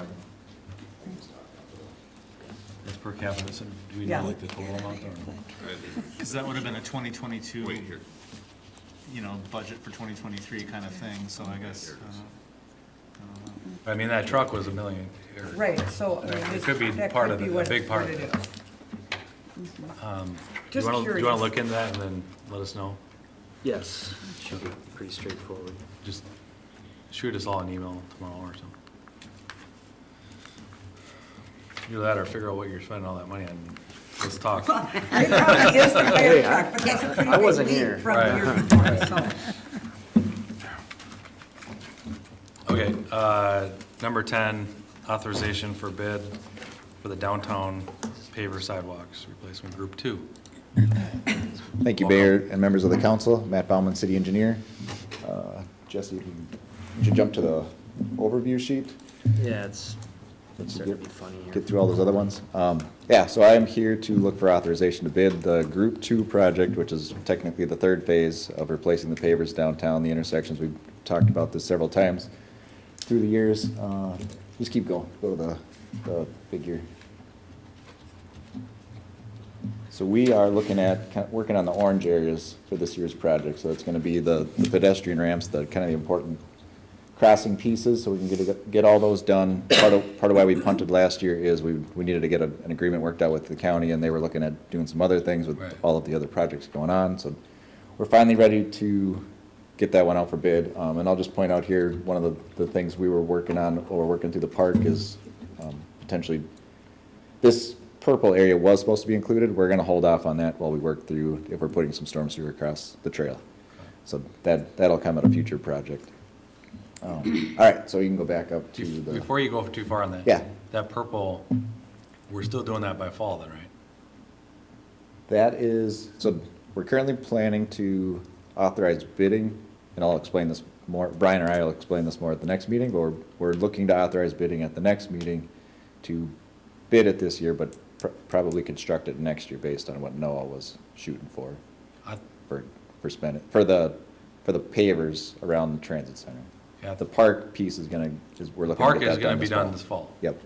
It's per capita, so do we Yeah. know like the total amount or? Because that would have been a 2022, Wait here. you know, budget for 2023 kind of thing, so I guess, I mean, that truck was $1 million. or- Right, so. I mean, Right, it this- could be that part could of be the- a what- big part what of it it. is. Do you Just want to curious. look into that and then let us know? Yes, should be pretty straightforward. Just shoot us all an email tomorrow or something. Either that or figure out what you're spending all that money on. Let's talk. It probably is the fire truck, but that's a pretty I big wasn't leap here. from the year Right. before, so. Okay, number 10, authorization for bid for the downtown paver sidewalks replacement group 2. Thank you, Mayor and members of the council. Matt Baumann, city engineer. Jesse, if you should jump to the overview sheet. Yeah, it's starting to be funny here. Get through all those other ones. Yeah, so I am here to look for authorization to bid the Group 2 project, which is technically the third phase of replacing the pavers downtown, the intersections. We've talked about this several times through the years. Just keep going. Go to the figure. So we are looking at, working on the orange areas for this year's project. So it's going to be the pedestrian ramps, the kind of the important crossing pieces, so we can get all those done. Part of why we punted last year is we needed to get an agreement worked out with the county, and they were looking at doing some other things with Right. all of the other projects going on. So we're finally ready to get that one out for bid. And I'll just point out here, one of the things we were working on, while we're working through the park, is potentially, this purple area was supposed to be included. We're gonna hold off on that while we work through if we're putting some storm sewer across the trail. So that'll come at a future project. All right, so you can go back up to the, Before you go too far on that. Yeah. That purple, we're still doing that by fall then, right? that is, so we're currently planning to authorize bidding, and I'll explain this more, Brian or I will explain this more at the next meeting, but we're looking to authorize bidding at the next meeting to bid it this year, but probably construct it next year based on what Noah was shooting for I- spending, for the pavers around the transit center. Yeah. The park piece we're looking to Park get is that gonna done be this done fall. this fall, Yep.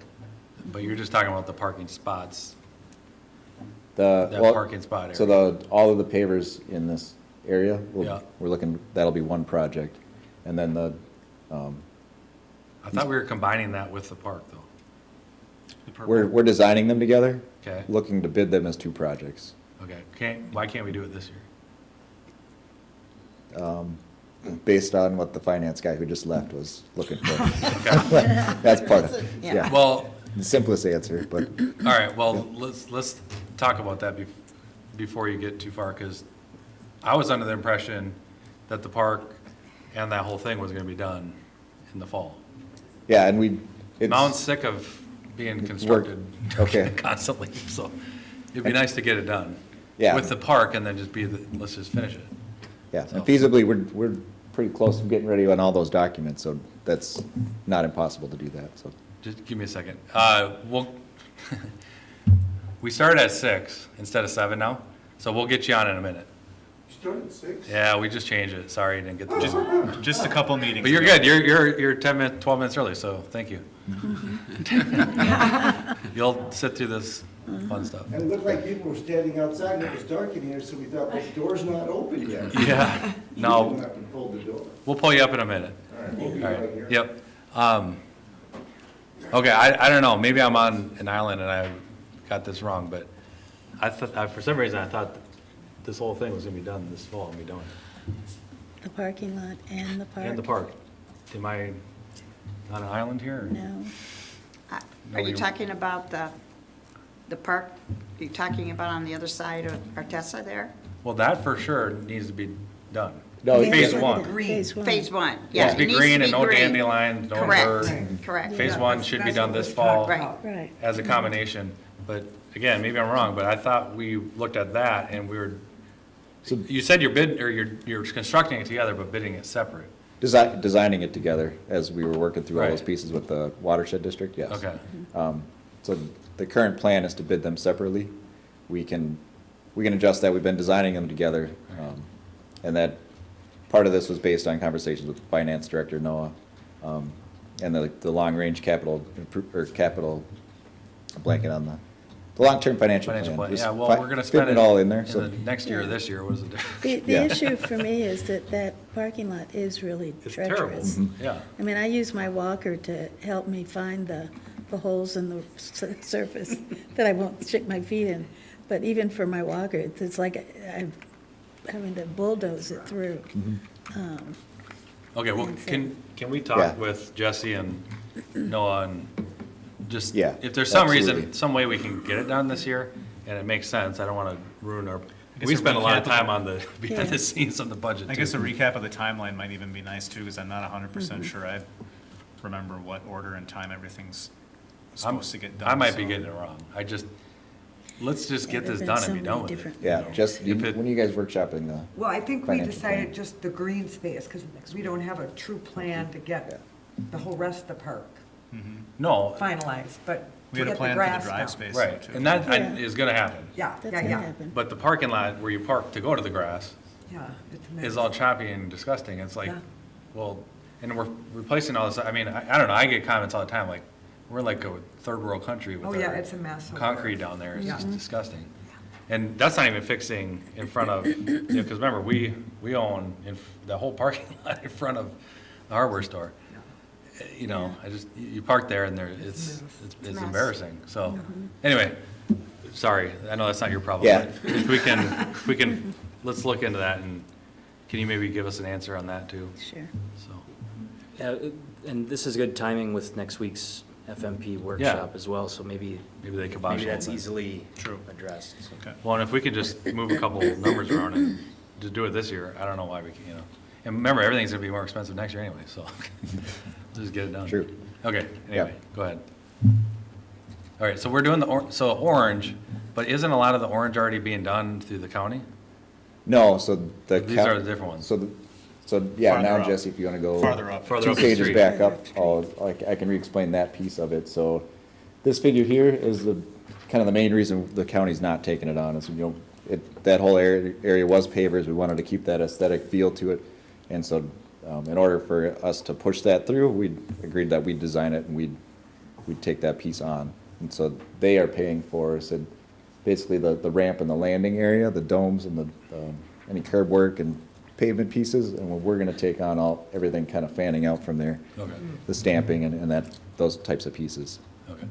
but you're just talking about the parking spots, The, that well, parking spot so area. all of the pavers in this area, Yeah. we're looking, that'll be one project. And then I thought we were combining that with the park though. The purple. we're designing them together. Okay. Looking to bid them as two projects. Okay, why can't we do it this year? Based on what the finance guy who just left was looking for. That's part of it, yeah. Well, The simplest answer, but, all right, well, let's talk about that before you get too far, because I was under the impression that the park and that whole thing was gonna be done in the fall. yeah, and Mound's sick of being constructed okay. constantly, so it'd be nice to get it done. Yeah. With the park and then let's just finish it. Yeah, and feasibly, we're pretty close to getting ready on all those documents, so that's not impossible to do that, so. Just give me a second. We started at 6 instead of 7 now, so we'll get you on in a minute. Started at 6? Yeah, we just changed it. Sorry, you didn't get the. Just a couple meetings. But you're ago. good. You're 10 minutes, 12 minutes early, so thank you. You'll sit through this fun stuff. And it looked like people were standing outside, and it was dark in here, so we thought, well, the door's not open yet. Yeah, You no, don't have to pull the door. we'll pull you up in a minute. All right, we'll be All right right, here. yep. Okay, I don't know, maybe I'm on an island and I got this wrong, but for some reason, I thought this whole thing was gonna be done this fall, and we don't. The parking lot and the park? And the park. Am I on an island here? or- No. Are you talking about the park? Are you talking about on the other side of Artesa there? Well, that for sure needs to be done. No, Phase yeah. one. Phase one. Phase one, It yeah. needs to be green and no green. dandelions, no Correct, dirt. correct. Phase Yeah, one that's- should be that's done what this we're fall talking Right. about. Right. as a combination. But again, maybe I'm wrong, but I thought we looked at that and we were, So- you said you're constructing it together, but bidding it separate. Designing it together as we were working through all those Right. pieces with the watershed district, yes. Okay. So the current plan is to bid them separately. We can adjust that, we've been designing them together. And that, part of this was based on conversations with the finance director, Noah, and the long-range capital, I'm blanking on the long-term financial plan. Financial plan, Just yeah, well, we're gonna fitting spend it all in there, in so. the next year or this year, what is it? The Yeah. issue for me is that parking lot is really It's terrible, treacherous. yeah. I mean, I use my walker to help me find the holes in the surface that I won't stick my feet in. But even for my walker, it's like I'm having to bulldoze it through. Okay, well, And so- can we Yeah. talk with Jesse and Noah and just, Yeah, if there's some reason, absolutely. some way we can get it done this year, and it makes sense, I don't wanna ruin our, guess we a spend a lot of recap of- time on the, behind Yeah. the scenes on the budget I guess a too. recap of the timeline might even be nice too, because I'm not 100% sure I remember what order and time everything's supposed to get done. I might be so- getting it wrong, let's just Yeah, get this there've been done so and be many done with it. different- Yeah, you know? just, If it- when you guys workshopping the, Well, I think we Financial decided plan. just the green space, because we don't have a true plan to get the whole rest of the park No, finalized, but We to had a get the plan for the grass drive down. space. right, too. and that Yeah. is gonna happen, Yeah, That's yeah, gonna yeah, happen. but the parking lot where you park to go to the grass yeah. it's a mess. is all choppy and disgusting, it's like, Yeah. well, and we're replacing all this, I mean, I don't know, I get comments all the time, like, we're like a third world country with Oh, yeah, our it's a mess over concrete there. down there, it's Yeah. just disgusting. And that's not even fixing in front of, because remember, we own the whole parking lot in front of the hardware store. You know, you park there and it's mess. embarrassing, so, anyway, sorry, I know that's not your problem. Yeah. but If we can, let's look into that, and can you maybe give us an answer on that too? Sure. So, Yeah, and this is good timing with next week's FMP workshop as well, so maybe maybe they kibosh it a maybe that's little bit. easily True. addressed. so. Okay. Well, and if we could just move a couple numbers around and to do it this year, I don't know why we can't, you know. And remember, everything's gonna be more expensive next year anyway, so let's just get it done. True. Okay, anyway, Yeah. go ahead. All right, so we're doing so orange, but isn't a lot of the orange already being done through the county? No, so the. These are the different ones. So, yeah, Farther now up. Jesse, if you wanna go. Farther up. Farther Two up the pages street. back up, I can re-explain that piece of it. So this figure here is kind of the main reason the county's not taking it on, is, that whole area was pavers, we wanted to keep that aesthetic feel to it. And so, in order for us to push that through, we agreed that we'd design it and we'd take that piece on. And so they are paying for, said, basically the ramp and the landing area, the domes and the, any curb work and pavement pieces, and we're gonna take on everything kind of fanning out from there. Okay, The stamping and those types of pieces. okay.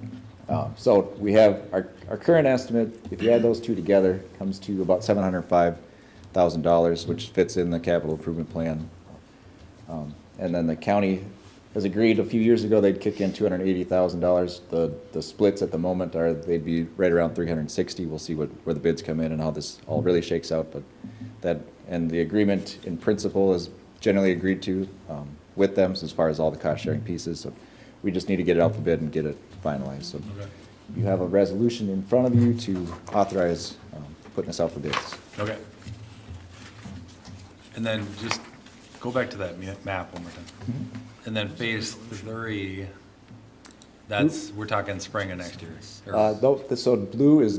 So we have, our current estimate, if you add those two together, comes to about $705,000, which fits in the capital improvement plan. And then the county has agreed a few years ago, they'd kick in $280,000. The splits at the moment they'd be right around 360. We'll see where the bids come in and how this all really shakes out, but and the agreement in principle is generally agreed to with them as far as all the cost sharing pieces. So we just need to get it out the bid and get it finalized. So Okay. you have a resolution in front of you to authorize putting this out for bids. Okay. And then just go back to that map one more time. And then phase 3, we're talking spring of next year. Or- So blue is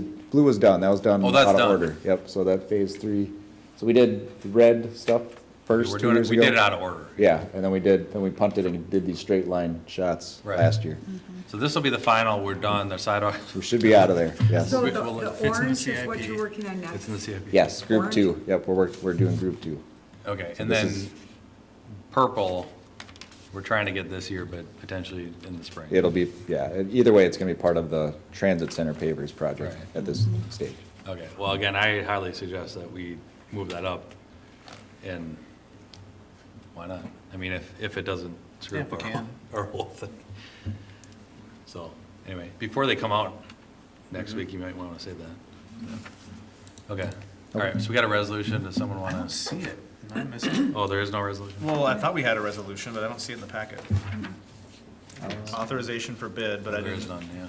done, that was done Oh, that's out of done. order. Yep, so that phase 3, so we did the red stuff first We're 2 doing it, years we ago. did it out of order. Yeah, and then we punted and did these straight line shots Right. last year. So this will be the final, we're done, the sidewalk. We should be out of there, yes. So Well, the it fits in the orange is what CIP. you're working on It's next? in the CIP. Yes, group Orange? 2, yep, we're doing group 2. Okay, So and this then is- purple, we're trying to get this year, but potentially in the spring. It'll be, yeah, either way, it's gonna be part of the transit center pavers project Right. at this stage. Okay, well, again, I highly suggest that we move that up, and why not? I mean, if it doesn't screw up If it our, can. our whole thing. So, anyway, before they come out next week, you might wanna say that. Okay, all right, so we got a resolution, does someone I wanna? don't see it. Am I missing? Oh, there is no resolution? Well, I thought we had a resolution, but I don't see it in the packet. Authorization for bid, but I There is didn't. none, yeah.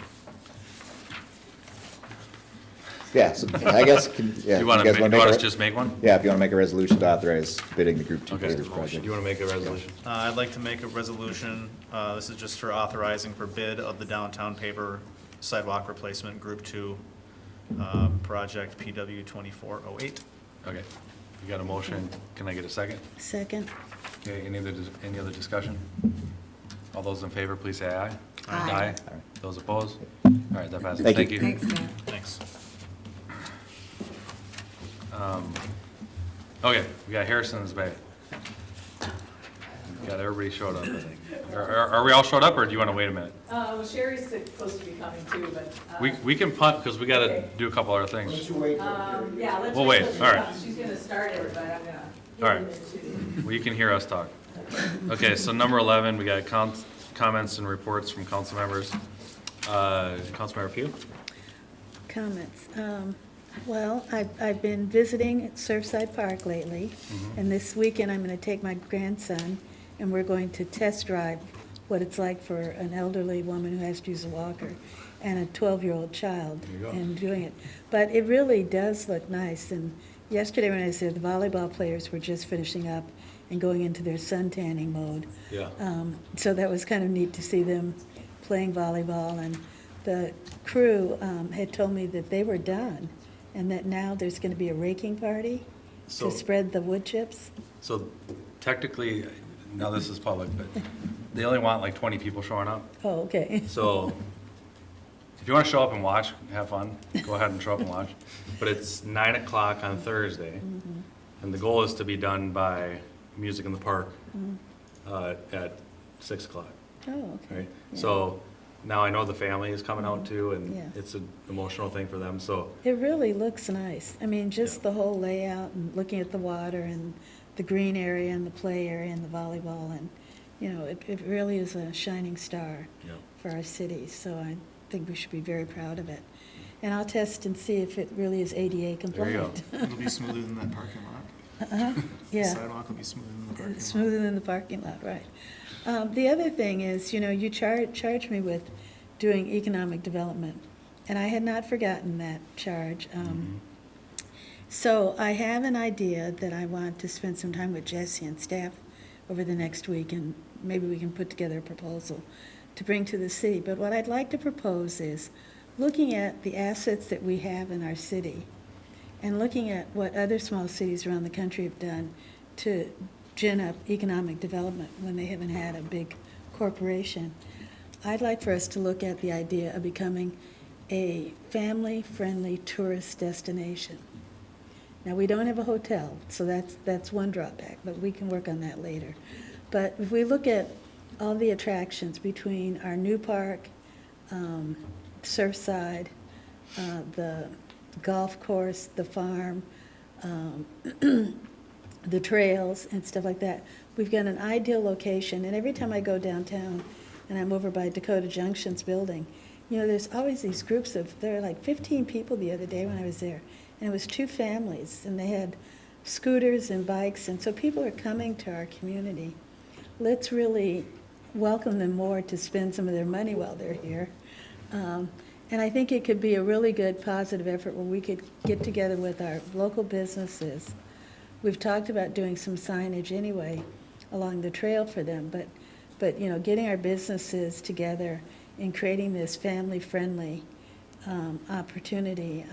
Yeah, so I guess, yeah. You wanna, guys you wanna want make us to just make one? Yeah, if you wanna make a resolution to authorize bidding the group 2 Okay, pavers do project. you wanna make a resolution? I'd like to make a resolution, this is just for authorizing for bid of the downtown paver sidewalk replacement, Group 2, project PW 2408. Okay, you got a motion, can I get a second? Second? Okay, any other discussion? All those in favor, please say aye. Aye. Those opposed? All right, that passes. Thank Thank you. you. Thanks, Matt. Thanks. Okay, we got Harrison's Bay. We got everybody showed up, I think. Are we all showed up, or do you want to wait a minute? Well, Sherry's supposed to be coming too, but. We can punt, because we got to Okay. do a couple other Why don't things. you wait? Yeah, let's. We'll wait, till she all right. comes. She's gonna start it, but I'm gonna. All right. Well, you can hear us talk. Okay, so number 11, we got comments and reports from council members. Councilmember Pugh? Comments. Well, I've been visiting at Surfside Park lately, and this weekend I'm going to take my grandson, and we're going to test drive what it's like for an elderly woman who has to use a walker and a 12-year-old child There you go. and doing it. But it really does look nice, and yesterday when I was there, the volleyball players were just finishing up and going into their sun tanning mode. Yeah. So that was kind of neat to see them playing volleyball, and the crew had told me that they were done, and that now there's going to be a raking party So- to spread the wood chips. So technically, now this is public, but they only want like 20 people showing up. Oh, okay. So if you want to show up and watch, have fun, go ahead and show up and watch. But it's 9 o'clock on Thursday, and the goal is to be done by Music in the Park at 6 o'clock, Oh, okay. right? So now I know the family is coming out too, and Yeah. it's an emotional thing for them, so. It really looks nice. I mean, just the whole layout and looking at the water and the green area and the play area and the volleyball, and, you know, it really is a shining star Yeah. for our city, so I think we should be very proud of it. And I'll test and see if it really is ADA There you go. compliant. It'll be smoother than that parking lot. Yeah. Sidewalk will be smoother than the parking lot. Smoother than the parking lot, right. The other thing is, you charge me with doing economic development, and I had not forgotten that charge. So I have an idea that I want to spend some time with Jesse and staff over the next week, and maybe we can put together a proposal to bring to the city. But what I'd like to propose is looking at the assets that we have in our city and looking at what other small cities around the country have done to gin up economic development when they haven't had a big corporation. I'd like for us to look at the idea of becoming a family-friendly tourist destination. Now, we don't have a hotel, so that's one drawback, but we can work on that later. But if we look at all the attractions between our new park, Surfside, the golf course, the farm, the trails and stuff like that, we've got an ideal location. And every time I go downtown and I'm over by Dakota Junction's building, there's always these groups there were like 15 people the other day when I was there. And it was 2 families, and they had scooters and bikes, and so people are coming to our community. Let's really welcome them more to spend some of their money while they're here. And I think it could be a really good positive effort where we could get together with our local businesses. We've talked about doing some signage anyway along the trail for them, but getting our businesses together and creating this family-friendly opportunity.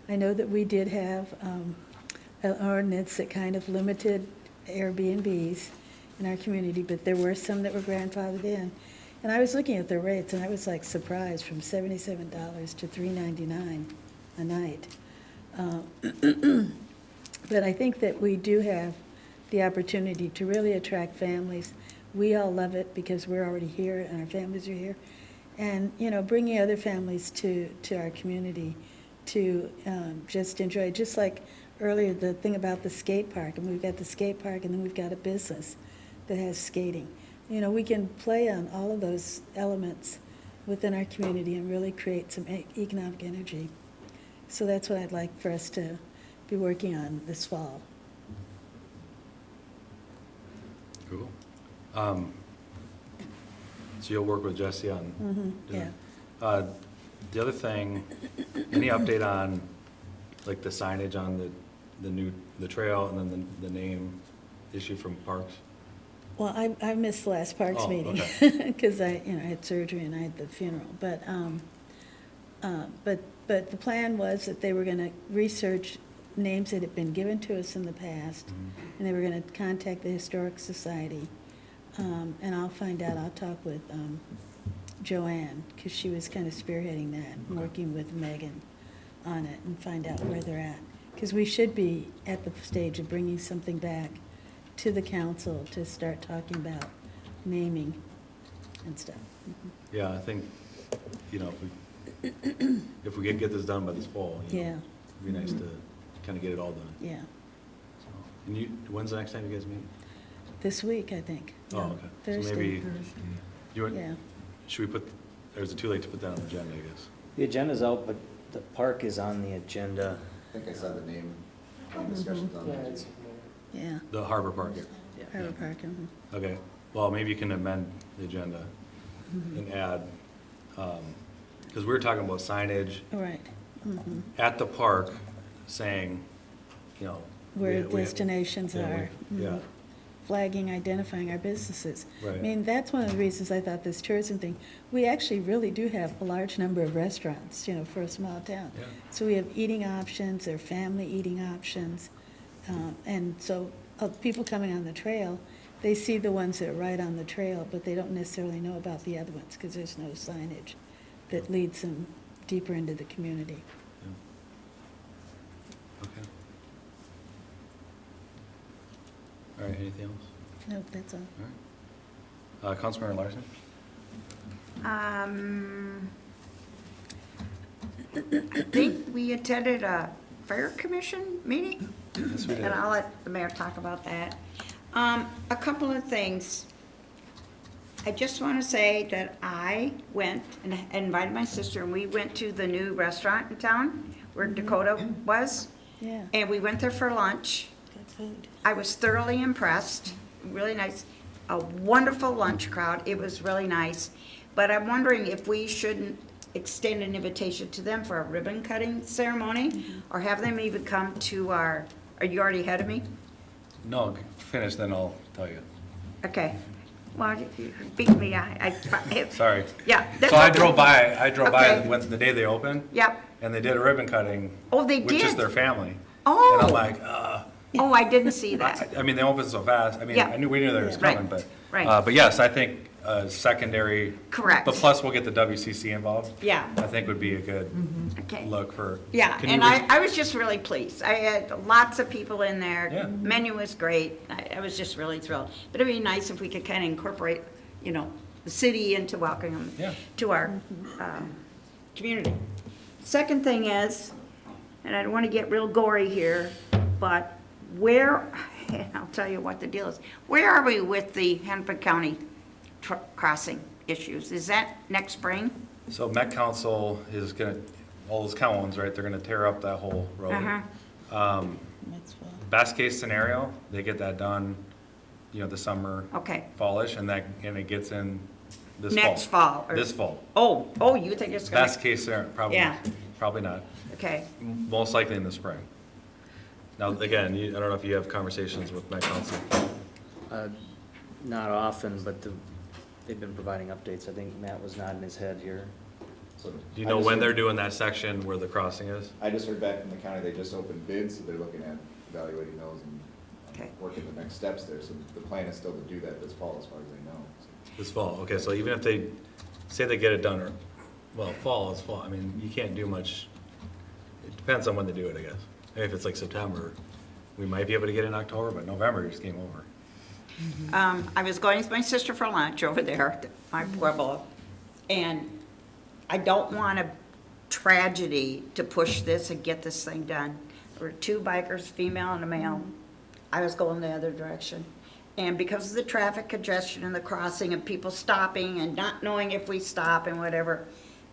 I know that we did have an ordinance that kind of limited Airbnbs in our community, but there were some that were grandfathered in. And I was looking at the rates, and I was like surprised, from $77 to $3.99 a night. But I think that we do have the opportunity to really attract families. We all love it because we're already here and our families are here. And, bringing other families to our community to just enjoy, just like earlier, the thing about the skate park. And we've got the skate park, and then we've got a business that has skating. We can play on all of those elements within our community and really create some economic energy. So that's what I'd like for us to be working on this fall. Cool. So you'll work with Jesse on Yeah. the other thing, any update on like the signage on the trail and then the name issue from Parks? Well, I missed the last Parks Oh, meeting okay. because I had surgery and I had the funeral. But the plan was that they were going to research names that had been given to us in the past, and they were going to contact the Historic Society. And I'll find out. I'll talk with Joanne, because she was kind of spearheading that and working with Megan on it, and find out where they're at. Because we should be at the stage of bringing something back to the council to start talking about naming and stuff. Yeah, I think, if we could get this done by this fall, Yeah. it'd be nice to kind of get it all done. Yeah, So, and when's the next time you guys meet? this week, I think. Oh, No, okay. So Thursday. maybe, Yeah. should we or is it too late to put that on the agenda, I guess? The agenda's out, but the park is on the agenda. I think I saw the name discussions on that. Yeah, The Harbor Park. Harbor Park. Okay, well, maybe you can amend the agenda and add, because we were talking about signage Right. at the park saying, Where we- destinations yeah, are. Yeah, Flagging, identifying our businesses. Right. I mean, that's one of the reasons I thought this tourism thing, we actually really do have a large number of restaurants, for a small town. Yeah. So we have eating options, there are family eating options. And so people coming on the trail, they see the ones that are right on the trail, but they don't necessarily know about the other ones because there's no signage that leads them deeper into the community. okay. All right, anything else? Nope, that's all. All right. Councilmember Larson? I think we attended a fire commission meeting, Yes, we did. and I'll let the mayor talk about that. A couple of things. I just want to say that I went and invited my sister, and we went to the new restaurant in town where Dakota was, Yeah. and we went there for lunch. food. I was thoroughly impressed, really nice, a wonderful lunch crowd, it was really nice. But I'm wondering if we shouldn't extend an invitation to them for a ribbon cutting ceremony, or have them even come to are you already ahead of me? No, finish, then I'll tell you. Okay, well, you beat me, Sorry. Yeah. that's So I okay. drove by Okay. when, the day they opened. Yep. And they did a ribbon cutting. Oh, they With just did? their family. Oh. And I'm like, Oh, I didn't see that. I mean, they opened so fast. I mean, Yeah. we knew they was Right. coming, but. Right. But yes, I think secondary. Correct. But plus we'll get the WCC involved. Yeah. I think would be a good Okay. look for. Yeah, Can you and re- I was just really pleased. I had lots of people in there. Yeah. Menu was great. I was just really thrilled. But it'd be nice if we could kind of incorporate, you know, the city into welcoming them Yeah. to our community. Second thing is, and I don't want to get real gory here, but where, and I'll tell you what the deal is. Where are we with the Hennepin County crossing issues? Is that next spring? So Met Council is gonna, all those counties, right, they're gonna tear up that whole road. Uh-huh. That's fine. Best case scenario, they get that done, you know, the summer. Okay. Fallish, and it gets in this fall. Next fall, or- This fall. Oh, you think it's gonna? Best case scenario, probably, Yeah. probably not. Okay. Most likely in the spring. Now, again, I don't know if you have conversations with Met Council. Not often, but they've been providing updates. I think Matt was nodding his head here. So Do you know when they're doing that section where the crossing is? I just heard back from the county, they just opened bids, so they're looking at evaluating those and Okay. working the next steps there. So the plan is still to do that this fall, as far as they know. So This fall, okay, so even if they, say they get it done, or, well, fall is fall, I mean, you can't do much. It depends on when they do it, I guess. Maybe if it's like September, we might be able to get it in October, but November just game over. I was going with my sister for lunch over there, at my Pueblo, and I don't want a tragedy to push this and get this thing done. There were two bikers, female and a male. I was going the other direction. And because of the traffic congestion and the crossing and people stopping and not knowing if we stop and whatever,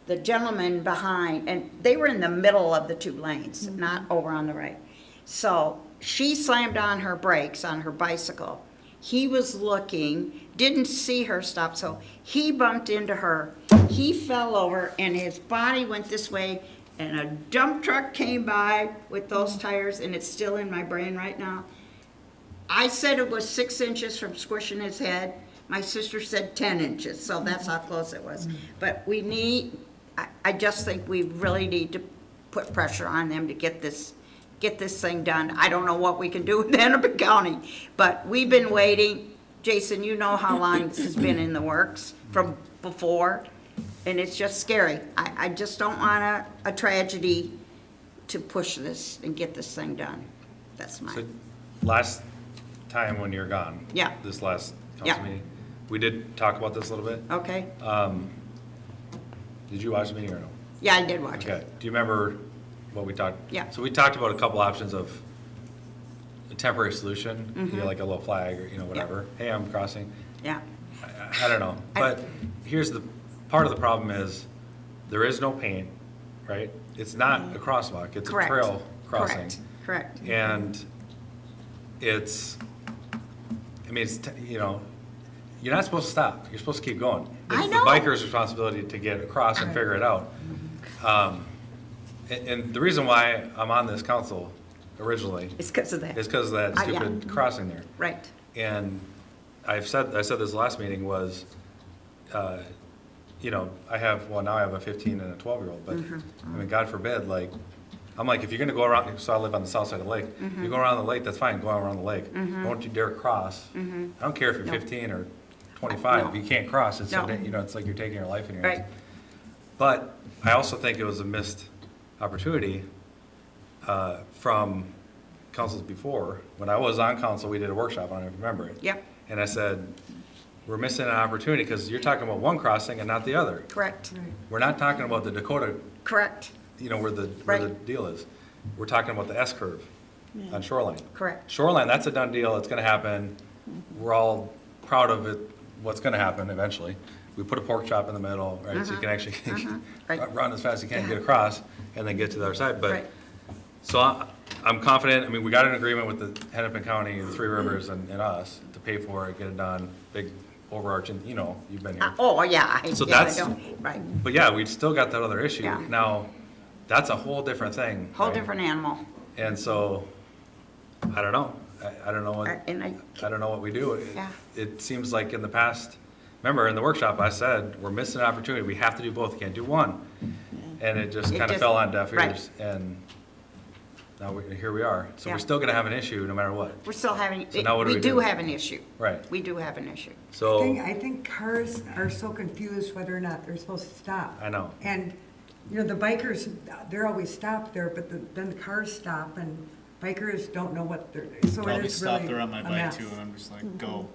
the gentleman behind, and they were in the middle of the two lanes, not over on the right. So she slammed on her brakes on her bicycle. He was looking, didn't see her stop, so he bumped into her. He fell over and his body went this way, and a dump truck came by with those tires, and it's still in my brain right now. I said it was 6 inches from squishing his head. My sister said 10 inches, so that's how close it was. But we need, I just think we really need to put pressure on them to get this thing done. I don't know what we can do with Hennepin County, but we've been waiting. Jason, you know how long this has been in the works from before, and it's just scary. I just don't want a tragedy to push this and get this thing done. That's my, So, last time when you're gone. Yeah. This last Yeah. council meeting, we did talk about this a little bit. okay? Did you watch the meeting or no? Yeah, I did watch Okay, it. do you remember what we talked? Yeah. So we talked about a couple options of a temporary solution, you know, like a little flag or, you know, whatever. Hey, I'm crossing. Yeah, I don't know, but here's part of the problem is, there is no paint, right? It's not a crosswalk, it's a correct. trail crossing. Correct. And it's, I mean, you know, you're not supposed to stop, you're supposed to keep going. I It's know. the biker's responsibility to get across and figure it out. And the reason why I'm on this council originally It's because of that. is because of that Yeah. stupid crossing there. Right. And I said this last meeting was, you know, now I have a 15 and a 12-year-old, but, I mean, God forbid, like, I'm like, if you're gonna go around, so I live on the south side of the lake, if you go around the lake, that's fine, go around the lake. Don't you dare cross. I don't care if you're 15 or 25, No. you can't cross, it's, No. you know, it's like you're taking your life in your Right. hands. But I also think it was a missed opportunity from councils before. When I was on council, we did a workshop, I don't know if you remember it. Yep, And I said, we're missing an opportunity because you're talking about one crossing and not the other. correct, We're not talking about the Dakota, correct, you know, where the Right. deal is. We're talking about the S-curve on Shoreline. correct. Shoreline, that's a done deal, it's gonna happen. We're all proud of it, what's gonna happen eventually. We put a pork chop in the middle, right, so you can actually Right. run as fast as you can, get across, and then get to the other side. But, Right. so I'm confident, I mean, we got an agreement with the Hennepin County and Three Rivers and us to pay for it, get it done, big overarching, you know, you've been here. Oh, yeah. So yeah, I that's, don't- Right, but yeah, we still got that other issue. Yeah. Now, that's a whole different thing. whole right? different animal. And so, I don't know. I don't know what, And I don't know what we do. Yeah. It seems like in the past, remember in the workshop, I said, we're missing an opportunity. We have to do both, can't do one. And it just It kind of just- fell on deaf right. ears. And now here we are. So Yeah. we're still gonna have an issue no matter what. We're still having, So now what do we we do do? have an issue. Right. We do have an issue. So, I think cars are so confused whether or not they're supposed to stop. I know. And, you know, the bikers, they're always stopped there, but then the cars stop and bikers don't know what they're, so I'll it be is stopped really there on my a bike mess. too, and I'm just like, go.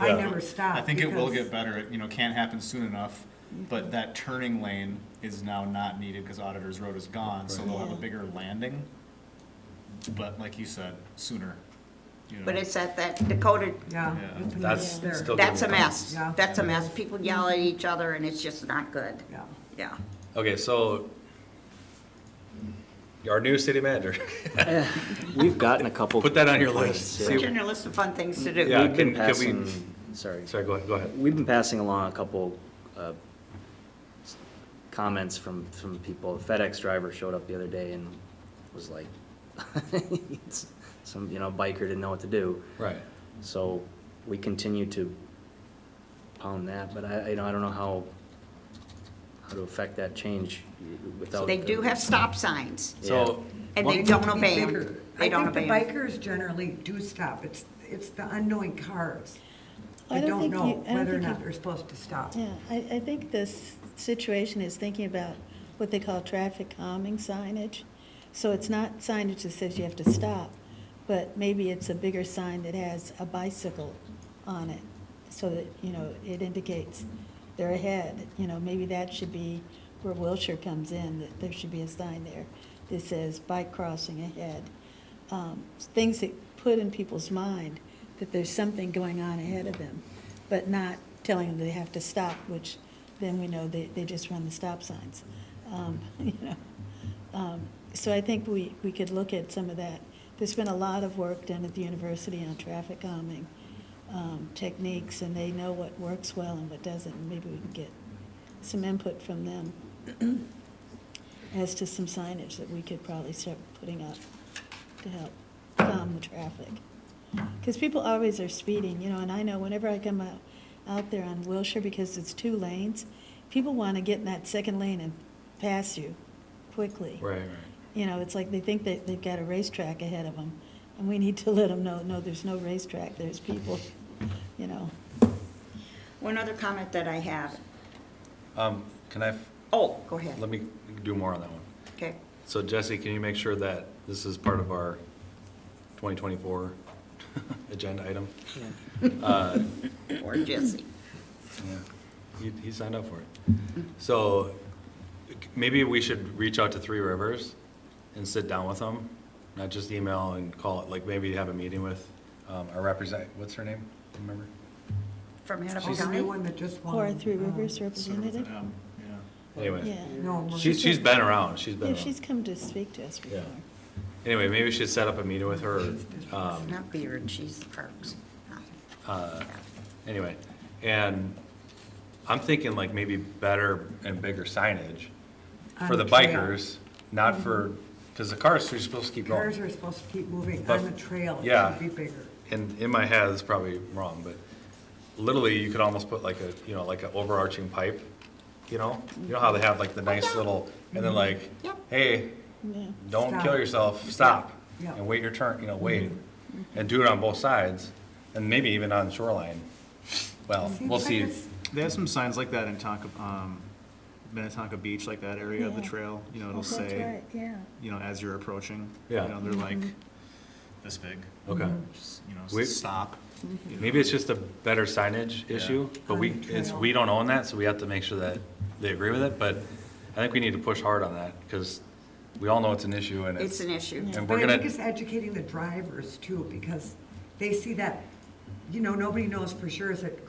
I Yeah. never stop. I think it will because- get better. It, you know, can't happen soon enough, but that turning lane is now not needed because Auditor's Road is gone, so they'll have a bigger landing. But like you said, sooner, you know. But it's at that Dakota, Yeah. Yeah. it's a That's mess there. still- that's a mess. Yeah. That's a mess. People yell at each other and it's just not good. Yeah. Yeah. okay, so our new city manager. We've gotten a couple. Put that on your complaints, list. yeah. See- Put you on your list of fun things to do. Yeah. We've been can we- passing, sorry. Sorry, go ahead. We've been passing along a couple comments from people. A FedEx driver showed up the other day and was like, some, you know, biker didn't know what to do. Right. So we continue to pound that, but I don't know how to affect that change without. They do have stop signs So, and They they need don't to be obey them. bigger. They don't obey I 'em. think the bikers generally do stop. It's the unknowing cars. I They don't don't think know you- I don't whether or think not you- they're supposed to stop. Yeah, I think this situation is thinking about what they call traffic calming signage. So it's not signage that says you have to stop, but maybe it's a bigger sign that has a bicycle on it, so that, you know, it indicates they're ahead. You know, maybe that should be where Wilshire comes in, that there should be a sign there that says bike crossing ahead. Things that put in people's mind that there's something going on ahead of them, but not telling them they have to stop, which then we know they just run the stop signs. You know, so I think we could look at some of that. There's been a lot of work done at the university on traffic calming techniques, and they know what works well and what doesn't, and maybe we can get some input from them as to some signage that we could probably start putting up to help calm the traffic. Because people always are speeding, you know, and I know whenever I come out there on Wilshire, because it's 2 lanes, people want to get in that second lane and pass you quickly. right. You know, it's like they think that they've got a racetrack ahead of them, and we need to let them know, no, there's no racetrack, there's people, you know. One other comment that I have. Can I, Oh, go ahead. let me do more on that one. Okay. So Jesse, can you make sure that this is part of our 2024 agenda item? Or Jesse. Yeah, he signed up for it. So maybe we should reach out to Three Rivers and sit down with them, not just email and call it, like maybe have a meeting with our what's her name? Do you remember? From Hennepin Oh, the County? new one that just won. Or a Three Rivers Sort of with representative. an M, yeah. Anyway, Yeah. No, we're- she's been around, she's been Yeah, around. she's come to speak to us before. Yeah. Anyway, maybe we should set up a meeting with her. Not Beard, she's the Parks. Anyway, and I'm thinking like maybe better and bigger signage for On the the trail. bikers, not for, because the cars are supposed to keep going. Cars are supposed to keep moving But- on the trail. It yeah. should be bigger. And in my head, it's probably wrong, but literally you could almost put like a, you know, like an overarching pipe, you know? You know how they have like the nice little, and then like, Yep. hey, Yeah. don't Stop. kill yourself, stop, Yeah. and wait your turn, you know, wait. And do it on both sides, and maybe even on shoreline. Well, Seems we'll like see. it's- They have some signs like that in Minnetonka Beach, like that area of the Yeah. trail, you know, Oh, it'll that's say, right, yeah. you know, as you're approaching. Yeah. You know, they're like this big. Okay. Just, you know, We- stop. you know. Maybe it's just a better signage issue, but On we, the it's, trail. we don't own that, so we have to make sure that they agree with it, but I think we need to push hard on that, because we all know it's an issue, and It's an issue. and But we're I think gonna, it's educating the drivers too, because they see that, you know, nobody knows for sure, is it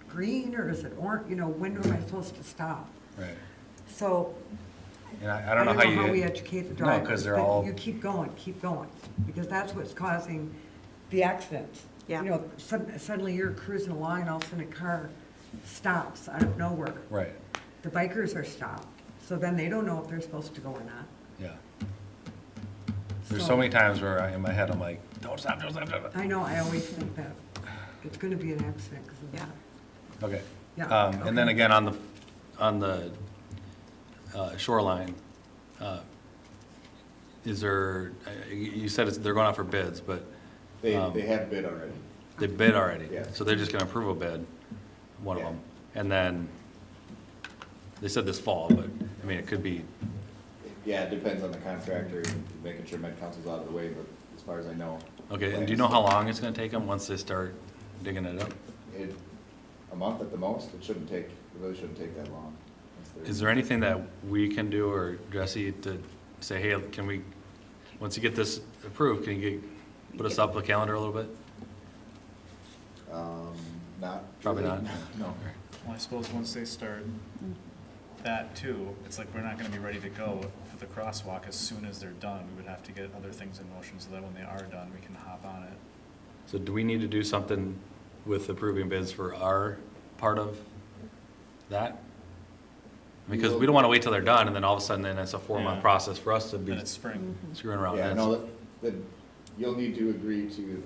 green or is it orange, you know, when am I supposed to stop? right, So And I don't know how you. we educate the No, drivers. because they're but all, You keep going, because that's what's causing the accidents. Yeah. You know, suddenly you're cruising along and all of a sudden a car stops out of nowhere. right, The bikers are stopped, so then they don't know if they're supposed to go or not. yeah. There's so many times where in my head, I'm like, don't stop, don't stop, don't stop. I know, I always think that it's gonna be an accident because of Yeah. that. Okay. Yeah, And then okay. again, on the shoreline, is there, you said they're going out for bids, but. They have bid already. They bid already? Yes. So they're just gonna approve a bid, one of Yeah. them, and then, they said this fall, but, I mean, it could be, Yeah, it depends on the contractor, making sure Med Council's out of the way, but as far as I know. okay, and do you know how long it's gonna take them once they start digging it up? A month at the most, it really shouldn't take that long. Is there anything that we can do, or Jesse, to say, hey, can we, once you get this approved, can you put us up a calendar a little bit? Not. Probably really. not. No. Well, I suppose once they start that too, it's like we're not gonna be ready to go for the crosswalk as soon as they're done. We would have to get other things in motion so that when they are done, we can hop on it. So do we need to do something with approving bids for our part of that? Because we don't wanna wait till they're done, and then all of a sudden, then it's a 4-month Yeah. process for us to be And it's spring. screwing around. Yeah, That's- no, that you'll need to agree to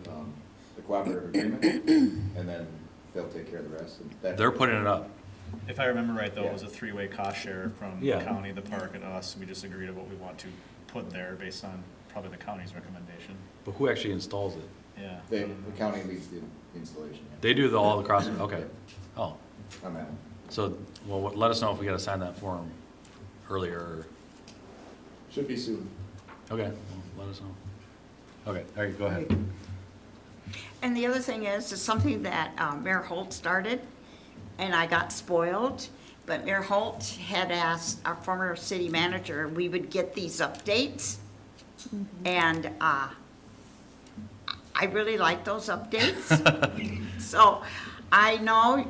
the cooperative agreement, and then they'll take care of the rest. And that- They're putting it up. If I remember right, though, Yeah. it was a 3-way cost share from the Yeah. county, the park, and us. We just agreed to what we want to put there based on probably the county's recommendation. But who actually installs it? Yeah. The county leads the installation. Yeah. They do all the cross, okay. Oh, On that one. so, well, let us know if we gotta sign that form earlier, or, Should be soon. okay, well, let us know. Okay, all right, go ahead. And the other thing is something that Mayor Holt started, and I got spoiled, but Mayor Holt had asked our former city manager, we would get these updates. And I really like those updates. So I know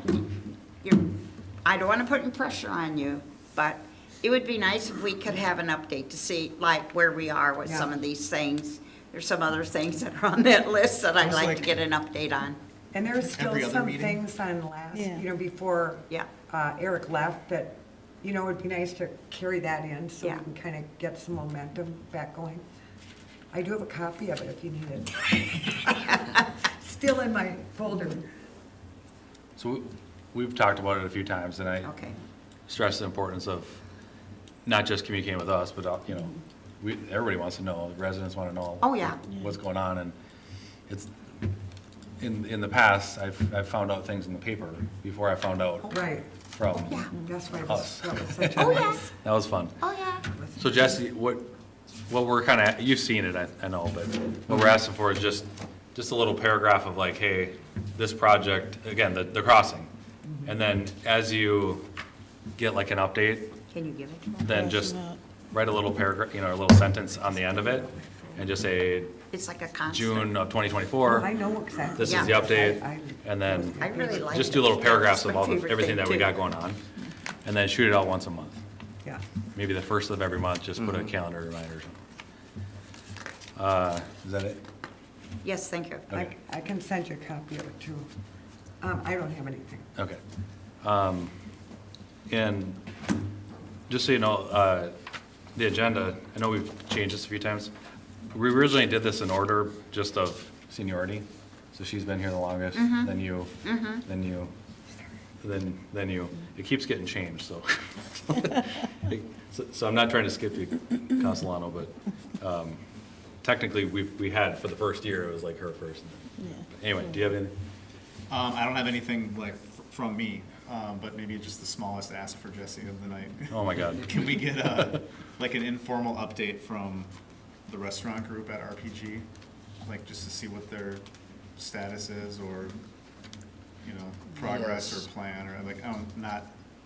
I don't want to put any pressure on you, but it would be nice if we could have an update to see like where we are with some of these things. There's some other things that are on that list that I'd like to get an update on. And there's still Every other some meeting? things on last, Yeah. you know, before Yeah. Eric left, that, you know, it'd be nice to carry that in so we Yeah. can kind of get some momentum back going. I do have a copy of it if you need it. Still in my folder. So we've talked about it a few times, and I Okay. stress the importance of not just communicating with us, but, you know, everybody wants to know, the residents want to know. Oh, yeah. What's going on, and it's, in the past, I've found out things in the paper before I found out Right, from that's why it us. was, that was such a Oh, yeah. nice. That was fun. Oh, yeah. So Jesse, what we're kind of, you've seen it, I know, but what we're asking for is just a little paragraph of like, hey, this project, again, the crossing. And then as you get like an update, Can you give it to me? then just write a little paragraph, you know, a little sentence on the end of it, and just say, It's like a constant. June of 2024. I know exactly. This Yeah. is the update, I- and then I really like just it. do little paragraphs That's of my all the, favorite everything thing, that we too. got going on, and then shoot it out once a month. Yeah. Maybe the first of every month, just put a calendar reminder or something. Is that it? Yes, thank you. Okay. I can send you a copy of it too. I don't have anything. Okay. And just so you know, the agenda, I know we've changed this a few times. We originally did this in order just of seniority. So she's been here the longest, then you, then you, then you. It keeps getting changed, so. So I'm not trying to skip you, Castellano, but technically, we had, for the first year, it was like her first. Anyway, do you have anything? I don't have anything like from me, but maybe just the smallest ask for Jesse of the night. Oh, my God. Can we get like an informal update from the restaurant group at RPG? Like just to see what their status is, or, you know, progress or plan, or like, not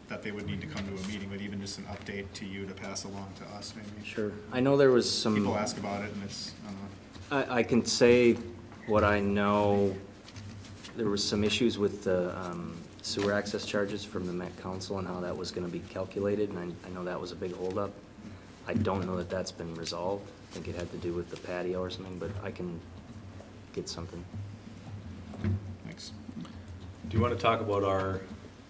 that they would need to come to a meeting, but even just an update to you to pass along to us maybe. Sure. I know there was some. People ask about it and it's, I don't know. I can say what I know. There was some issues with the sewer access charges from the Met Council and how that was gonna be calculated, and I know that was a big holdup. I don't know that that's been resolved. I think it had to do with the patio or something, but I can get something. Thanks. Do you want to talk about our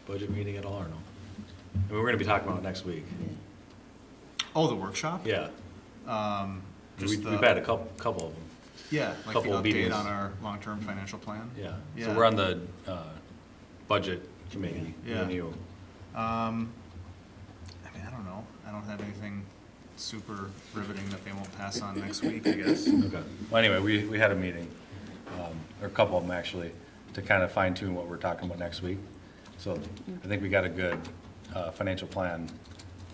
budget meeting at all, or no? I mean, we're going to be talking about it next week. Oh, the workshop? Yeah. Just We've the- had a couple of them. Yeah, like the couple of update meetings. on our long-term financial plan? Yeah. Yeah. So we're on the budget committee. me Yeah. and you. I mean, I don't know. I don't have anything super riveting that they won't pass on next week, I guess. Okay. Well, anyway, we had a meeting, or a couple of them actually, to kind of fine tune what we're talking about next week. So I think we got a good financial plan,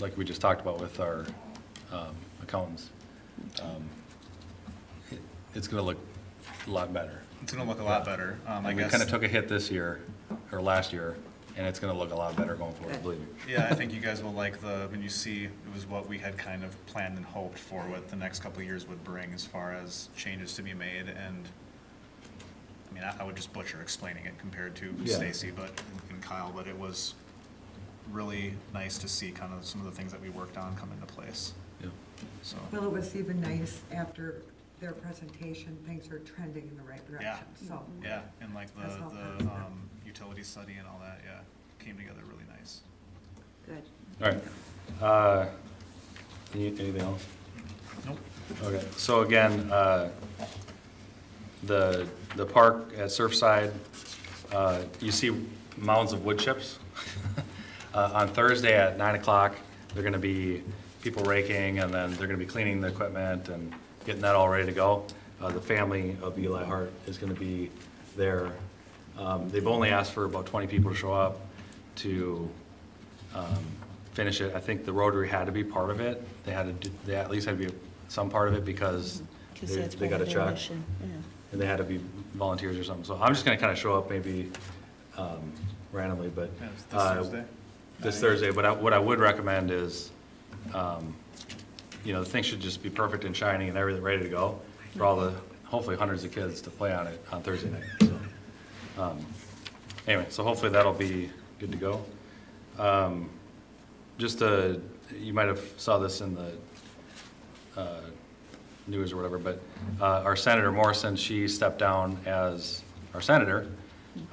like we just talked about with our accountants. It's gonna look a lot better. It's gonna look a lot better. I And we guess. kind of took a hit this year, or last year, and it's gonna look a lot better going forward, believe me. Yeah, I think you guys will like when you see, it was what we had kind of planned and hoped for what the next couple of years would bring as far as changes to be made, and, I mean, I would just butcher explaining it compared to Yeah. Stacy, and Kyle, but it was really nice to see kind of some of the things that we worked on come into place, Yeah. so. Well, it was even nice after their presentation, things are trending in the right Yeah, direction, so. yeah, and like That's all the positive. utility study and all that, yeah, came together really nice. Good. All right. Anything else? Nope. Okay, so again, the park at Surfside, you see mounds of wood chips. On Thursday at 9 o'clock, they're gonna be people raking, and then they're gonna be cleaning the equipment and getting that all ready to go. The family of Eli Hart is gonna be there. They've only asked for about 20 people to show up to finish it. I think the Rotary had to be part of it. They at least had to be some part of it because that's they got part a of their check. mission, yeah. And they had to be volunteers or something. So I'm just gonna kind of show up maybe randomly, but. Yeah, it's this Thursday? This Thursday, but what I would recommend is, the thing should just be perfect and shiny and everything ready to go for all the, hopefully hundreds of kids to play on it on Thursday night. So, anyway, so hopefully that'll be good to go. You might have saw this in the news or whatever, but our Senator Morrison, she stepped down as our senator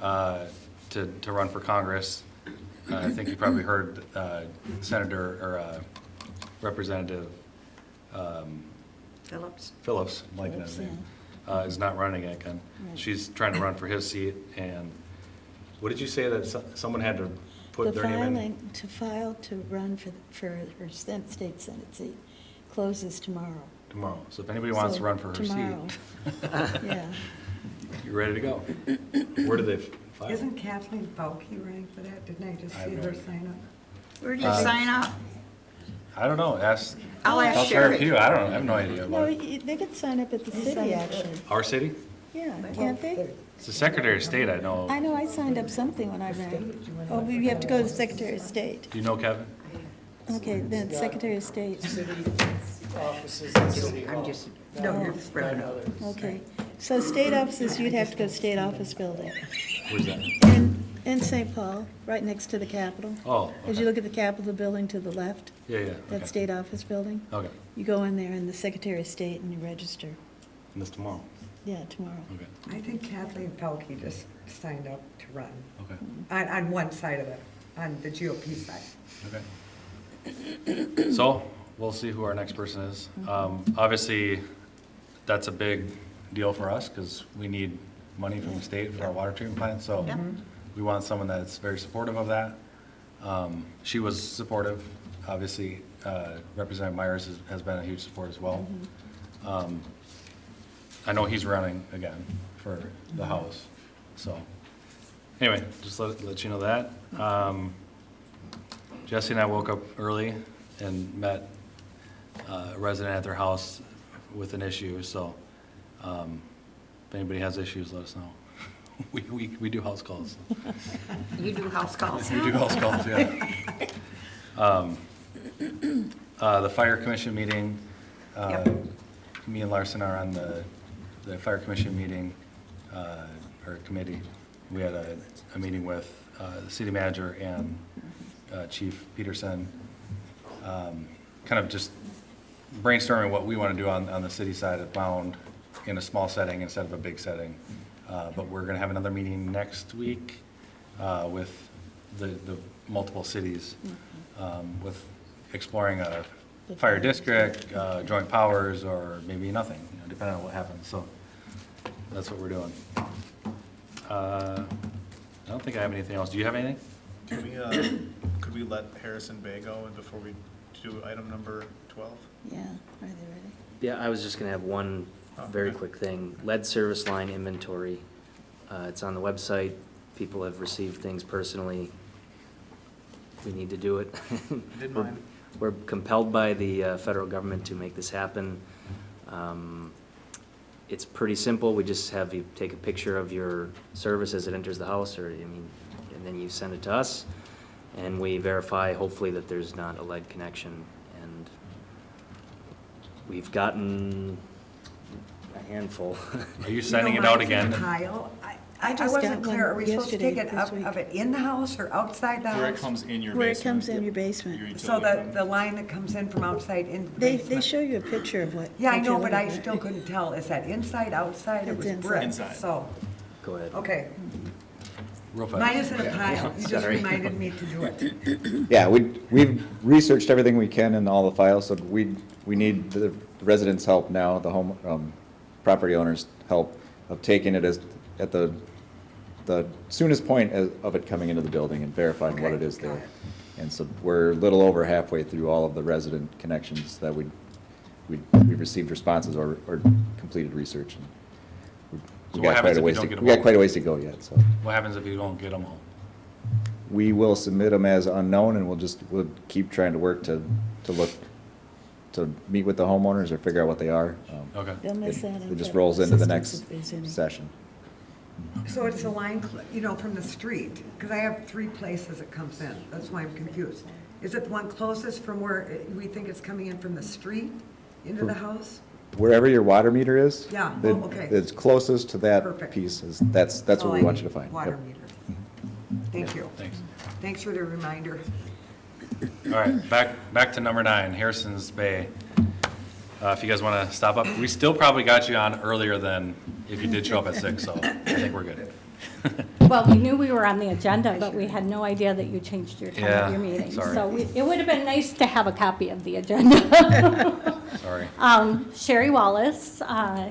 to run for Congress. I think you probably heard Senator or Representative Phillips, I'm liking his name, is not running again. Right. She's trying to run for his seat, and what did you say that someone had to put The their name in? filing, to file to run for her state senate seat closes tomorrow. Tomorrow. So if anybody wants So to run for her tomorrow. seat, Yeah. you're ready to go. Where do they file? Isn't Kathleen Bauke running for that? Didn't I just I have see no her idea. sign up? Where do you sign up? I don't know. I'll ask I'll share Sherry. with you. I don't know. I have no idea No, about it. they could sign up at the city, actually. Our city? Yeah, can't they? It's the Secretary of State, I know. I know, I signed up something when I ran. Oh, you have to go to the Secretary of State. Do you know Kevin? Okay, then Secretary of State. City offices and city hall. I'm just, No, you're Nine right. others. Okay, so state offices, you'd have to go to State Office Building. Where's that? In St. Paul, right next to the Capitol. Oh, As you okay. look at the Capitol building to the left, Yeah, yeah. that okay. State Office building, Okay. you go in there and the Secretary of State and you register. And this tomorrow? Yeah, tomorrow. Okay. I think Kathleen Bauke just signed up to run Okay. on one side of it, on the GOP side. Okay. So, we'll see who our next person is. Obviously, that's a big deal for us because we need money from the state for our water treatment plant, so we want someone that's very supportive of that. She was supportive, obviously. Representative Myers has been a huge support as well. I know he's running again for the House, so. Anyway, just let you know that. Jesse and I woke up early and met a resident at their house with an issue, so if anybody has issues, let us know. We do house calls. you do house calls? We do house calls, yeah. The fire commission meeting, me and Larson are on the fire commission meeting, or committee. We had a meeting with the city manager and Chief Peterson, kind of just brainstorming what we want to do on the city side of Mound in a small setting instead of a big setting. But we're going to have another meeting next week with the multiple cities with exploring a fire district, joint powers, or maybe nothing, depending on what happens. So that's what we're doing. I don't think I have anything else. Do you have anything? Could we let Harrison Bay go before we do item number 12? Yeah, are they ready? Yeah, I was just gonna have one very quick thing. Lead service line inventory. It's on the website. People have received things personally. We need to do it. I did mine. We're compelled by the federal government to make this happen. It's pretty simple. We just have you take a picture of your service as it enters the house, and then you send it to us, and we verify, hopefully, that there's not a lead connection. And we've gotten a handful. Are you sending it out again? Kyle, I just wasn't got clear, one are we supposed to take it yesterday, up this week. of it in the house or outside the house? Where it comes in your basement. Where it comes in your basement. So the line that comes in from outside in the They basement? show you a picture of what. Yeah, I what know, you're but I looking at. still couldn't tell. Is that inside, outside? It It's was inside. brick, Inside. so, Go ahead. okay. Real fast. Mine is in a pile. You just Sorry. reminded me to do it. Yeah, we've researched everything we can in all the files, so we need the residents' help now, the home, property owners' help of taking it at the soonest point of it coming into the building and verifying what it is got there. it. And so we're a little over halfway through all of the resident connections that we've received responses or completed research. And So we what got happens quite a if you ways don't to, get we them got all? quite a ways to go yet, so. What happens if you don't get them all? We will submit them as unknown, and we'll keep trying to work to meet with the homeowners or figure out what they are. Okay. They'll miss It out on it just federal rolls into the assistance next if there's any. session. So it's the line, from the street, because I have 3 places it comes in. That's why I'm confused. Is it the one closest from where we think it's coming in from the street into the house? Wherever your water meter is. Yeah, the- okay. It's closest to that Perfect. piece, that's all what I we want need, you to find. Water Yep. meter. Thank you. Thanks. Thanks for the reminder. All right, back to number 9, Harrison's Bay. If you guys want to stop up, we still probably got you on earlier than if you did show up at 6, so I think we're good. Well, we knew we were on the agenda, but we had no idea that you changed your time Yeah, of your meeting. sorry. So it would have been nice to have a copy of the agenda. Sorry. Sherry Wallace,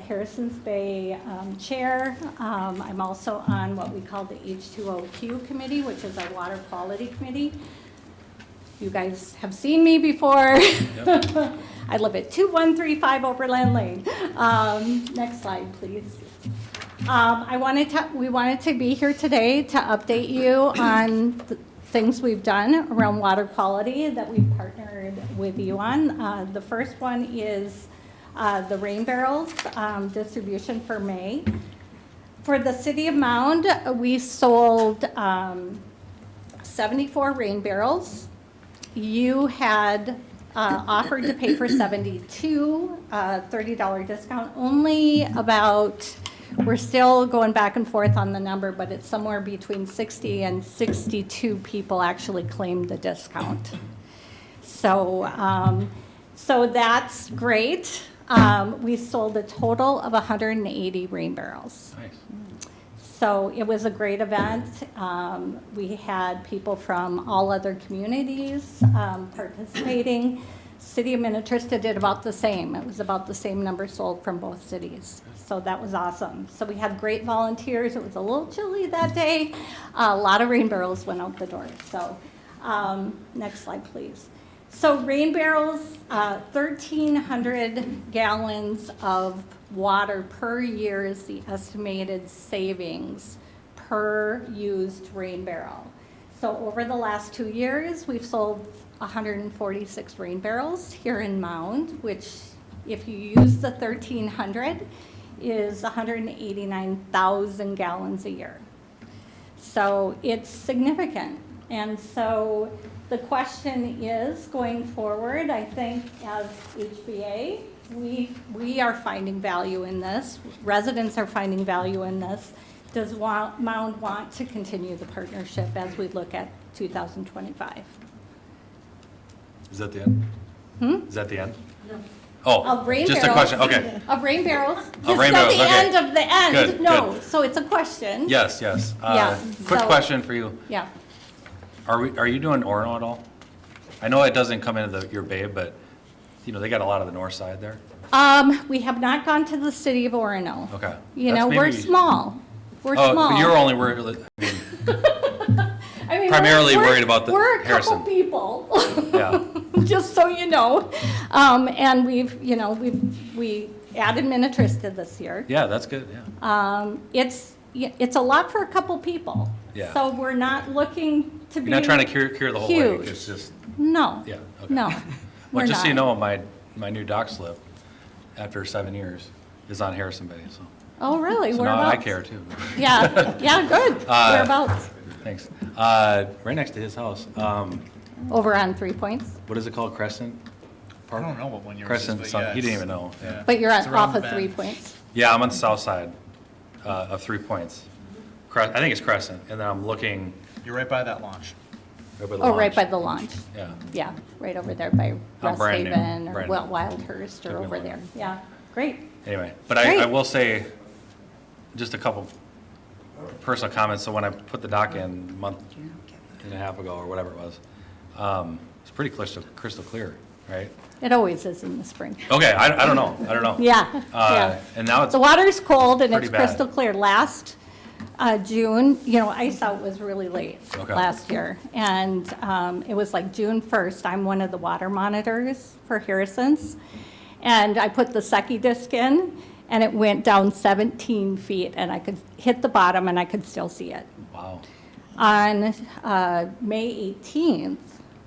Harrison's Bay Chair. I'm also on what we call the H2OQ Committee, which is our Water Quality Committee. You guys have seen me before. Yep. I live at 2135 Overland Lane. Next slide, please. We wanted to be here today to update you on the things we've done around water quality that we've partnered with you on. The first one is the rain barrels distribution for May. For the city of Mound, we sold 74 rain barrels. You had offered to pay for 72, $30 discount. Only about, we're still going back and forth on the number, but it's somewhere between 60 and 62 people actually claimed the discount. So, so that's great. We sold a total of 180 rain barrels. Nice. So it was a great event. We had people from all other communities participating. City of Minnetrista did about the same. It was about the same number sold from both cities. So that was awesome. So we had great volunteers. It was a little chilly that day. A lot of rain barrels went out the door. So next slide, please. So rain barrels, 1,300 gallons of water per year is the estimated savings per used rain barrel. So over the last 2 years, we've sold 146 rain barrels here in Mound, which if you use the 1,300 is 189,000 gallons a year. So it's significant. And so the question is, going forward, I think as HBA, we are finding value in this. Residents are finding value in this. Does Mound want to continue the partnership as we look at 2025? Is that the end? Is that the end? No. Oh, Of rain just a barrels. question, okay. Of rain barrels. Of rain Just barrels, at the okay. end of the end, Good, no. good. So it's a question. Yes, yes. Yeah, Quick so- question for you. Yeah. Are you doing Orono at all? I know it doesn't come into your bay, but, they got a lot of the north side there. We have not gone to the city of Orono. Okay. You That's know, we're maybe- small. We're Oh, small. but you're only worried, I mean, primarily we're- worried about the We're a Harrison. couple people, yeah, just so you know. And we added Minnetrista this year. yeah, that's good, yeah. It's a lot for a couple people. Yeah. So we're not looking to be. You're not trying to cure the whole lake, huge. it's just, No. yeah, okay. No. Well, we're just so you not. know, my new dock slip, after 7 years, is on Harrison Bay, so. Oh, really? So now I Whereabouts? care too. Yeah, yeah, good. Whereabouts? Thanks. Right next to his house. Over on 3 Points? What is it called, Crescent I Park? don't know what one yours is, Crescent, but some- yeah, he didn't it's- even know. Yeah. But you're It's around off the of 3 bend. Points? Yeah, I'm on the south side of 3 Points. I think it's Crescent, and then I'm looking You're right by that launch. right by the Oh, right launch. by the launch. Yeah. Yeah, right over there by I'm Rest brand new, Haven or brand new. Wildhurst Took or me over long. there. Yeah, great. Anyway, but I Great. will say, just a couple personal comments. So when I put the dock in a month and a half ago, or whatever it was, it's pretty crystal clear, right? It always is in the spring. Okay, I don't know, I don't know. Yeah, yeah. And now it's The water's cold and pretty it's bad. crystal clear. Last June, ice out was really late Okay. last year. And it was like June 1st. I'm one of the water monitors for Harrison's. And I put the Secchi disc in and it went down 17 feet and I could hit the bottom and I could still see it. wow. On May 18th,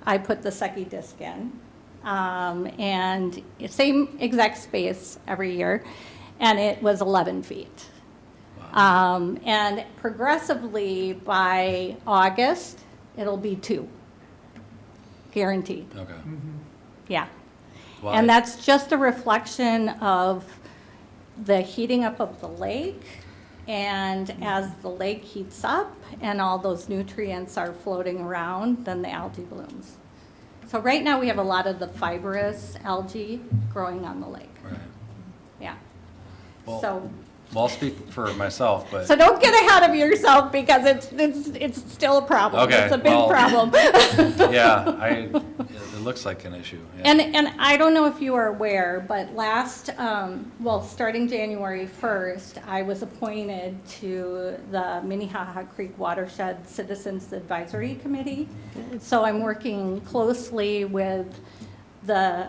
I put the Secchi disc in, and same exact space every year, and it was 11 feet. And progressively by August, it'll be 2, guaranteed. Okay. Yeah. Why? And that's just a reflection of the heating up of the lake. And as the lake heats up and all those nutrients are floating around, then the algae blooms. So right now, we have a lot of the fibrous algae growing on the lake. Right. Yeah. Well, So, Well, I'll speak for myself, but. so don't get ahead of yourself because it's still a problem. Okay, It's a big well- problem. Yeah, it looks like an issue. Yeah. And I don't know if you are aware, but starting January 1st, I was appointed to the Minnehaha Creek Watershed Citizens Advisory Committee. So I'm working closely with the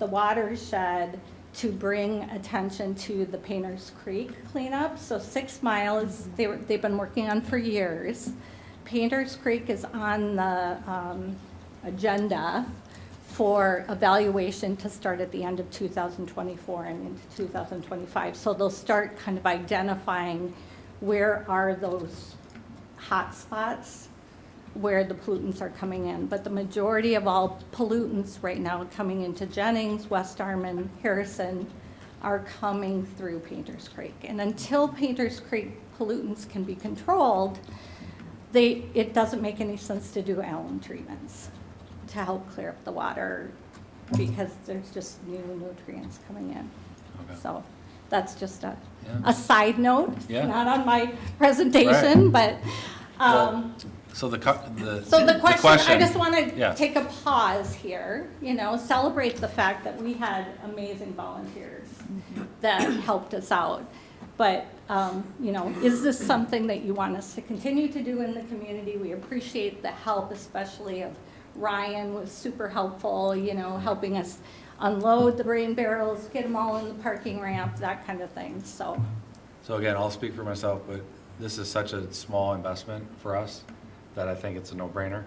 watershed to bring attention to the Painters Creek cleanup. So 6 miles, they've been working on for years. Painters Creek is on the agenda for evaluation to start at the end of 2024 and into 2025. So they'll start kind of identifying where are those hot spots where the pollutants are coming in. But the majority of all pollutants right now coming into Jennings, West Armand, Harrison are coming through Painters Creek. And until Painters Creek pollutants can be controlled, it doesn't make any sense to do alum treatments to help clear up the water because there's just new nutrients coming in. Okay. So that's just Yeah. a side note, Yeah. not on my presentation, but, Well, So the so the question, I just want Yeah. to take a pause here, celebrate the fact that we had amazing volunteers that helped us out. But, is this something that you want us to continue to do in the community? We appreciate the help, especially of Ryan was super helpful, helping us unload the rain barrels, get them all in the parking ramp, that kind of thing, so. So again, I'll speak for myself, but this is such a small investment for us that I think it's a no-brainer.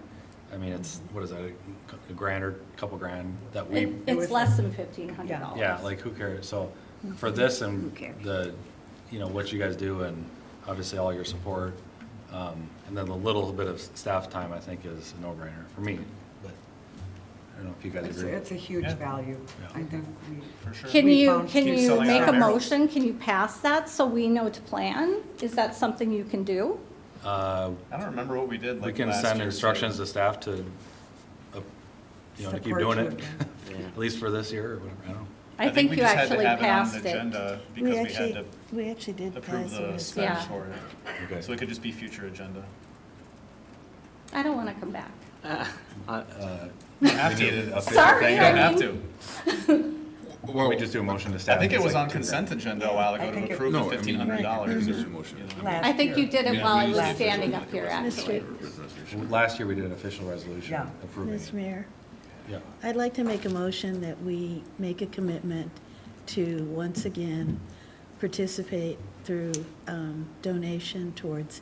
I mean, it's, what is that, a grand or a couple grand that we, It's less than $1,500. yeah, like who cares? So for this and the, what you guys do and obviously all your support, and then the little bit of staff time, I think is a no-brainer for me, but I don't know if you guys agree. It's a huge value, Yeah. I think. For sure. Can We you, found- can Keep you selling make our a barrels. motion? Can you pass that so we know to plan? Is that something you can do? I don't remember what we did We like can last send year, instructions to staff to, to keep Support doing you it, again. at least for this year or whatever, I don't know. I think we you just had to actually have it on passed the it. agenda We because we had to actually did approve pass the it. spend Yeah. for it. Okay. So it could just be future agenda. I don't want to come back. You have We needed to. a official Sorry, thing. You don't I have mean- to. Or we just do a motion to I staff. think it It's was like on two consent agenda a while ago I think to it- approve the No, I mean, $1,500. there's a or, motion. you know. Last I think you year. did it Yeah, while I we was did. standing up here, Mr. actually. grand. Last year, we did an official resolution Yeah. approving Mr. it. Mayor, Yeah. I'd like to make a motion that we make a commitment to, once again, participate through donation towards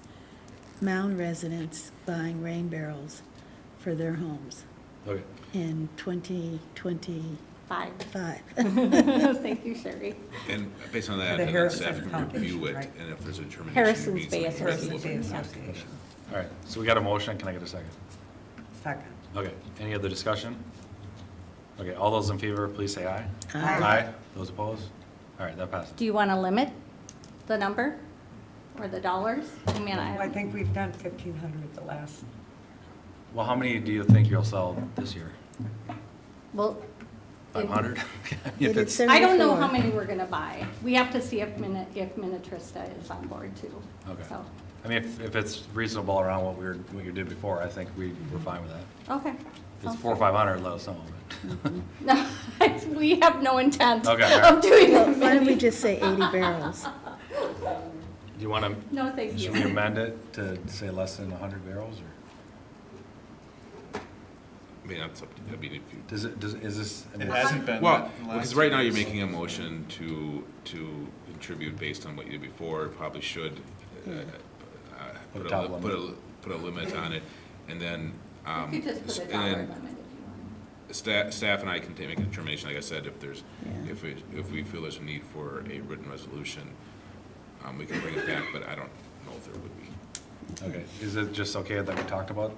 Mound residents buying rain barrels for their homes Okay. in 2025. Thank you, Sherry. And based on that, The then Harrison staff can Foundation, review it, right? and if there's a determination. Harrison's it means Bay something, Harrison we'll Bay bring it back. Association. All right, so we got a motion. Can I get a second? Second. Okay, any other discussion? Okay, all those in favor, please say aye. Aye. Those opposed? All right, that passes. Do you want to limit the number or the dollars? I mean, I think we've done 1,500 the last, Well, how many do you think you'll sell this year? well, 500? It is I don't know 74. how many we're going to buy. We have to see if Minnetrista is on board too. Okay. So, I mean, if it's reasonable around what you did before, I think we're fine with that. okay. If it's Sounds 400 or 500, let us know. No, we have no intent Okay. of doing Well, that why don't we many. just say 80 barrels? Do you want to, No, thank should we you. amend it to say less than 100 barrels, or I mean, that's up to, I mean, if you. is this? I It mean, hasn't been. Well, in the last because right now few you're years. making a motion to contribute based on what you did before, probably should Put a put top a, limit. put a limit on it, and then, You could just put a and dollar then limit if you staff and I can make a determination, like I said, if there's, Yeah. if we feel there's a need for a written resolution, we can bring it back, but I don't know if there would be. Okay, is it just okay that we talked about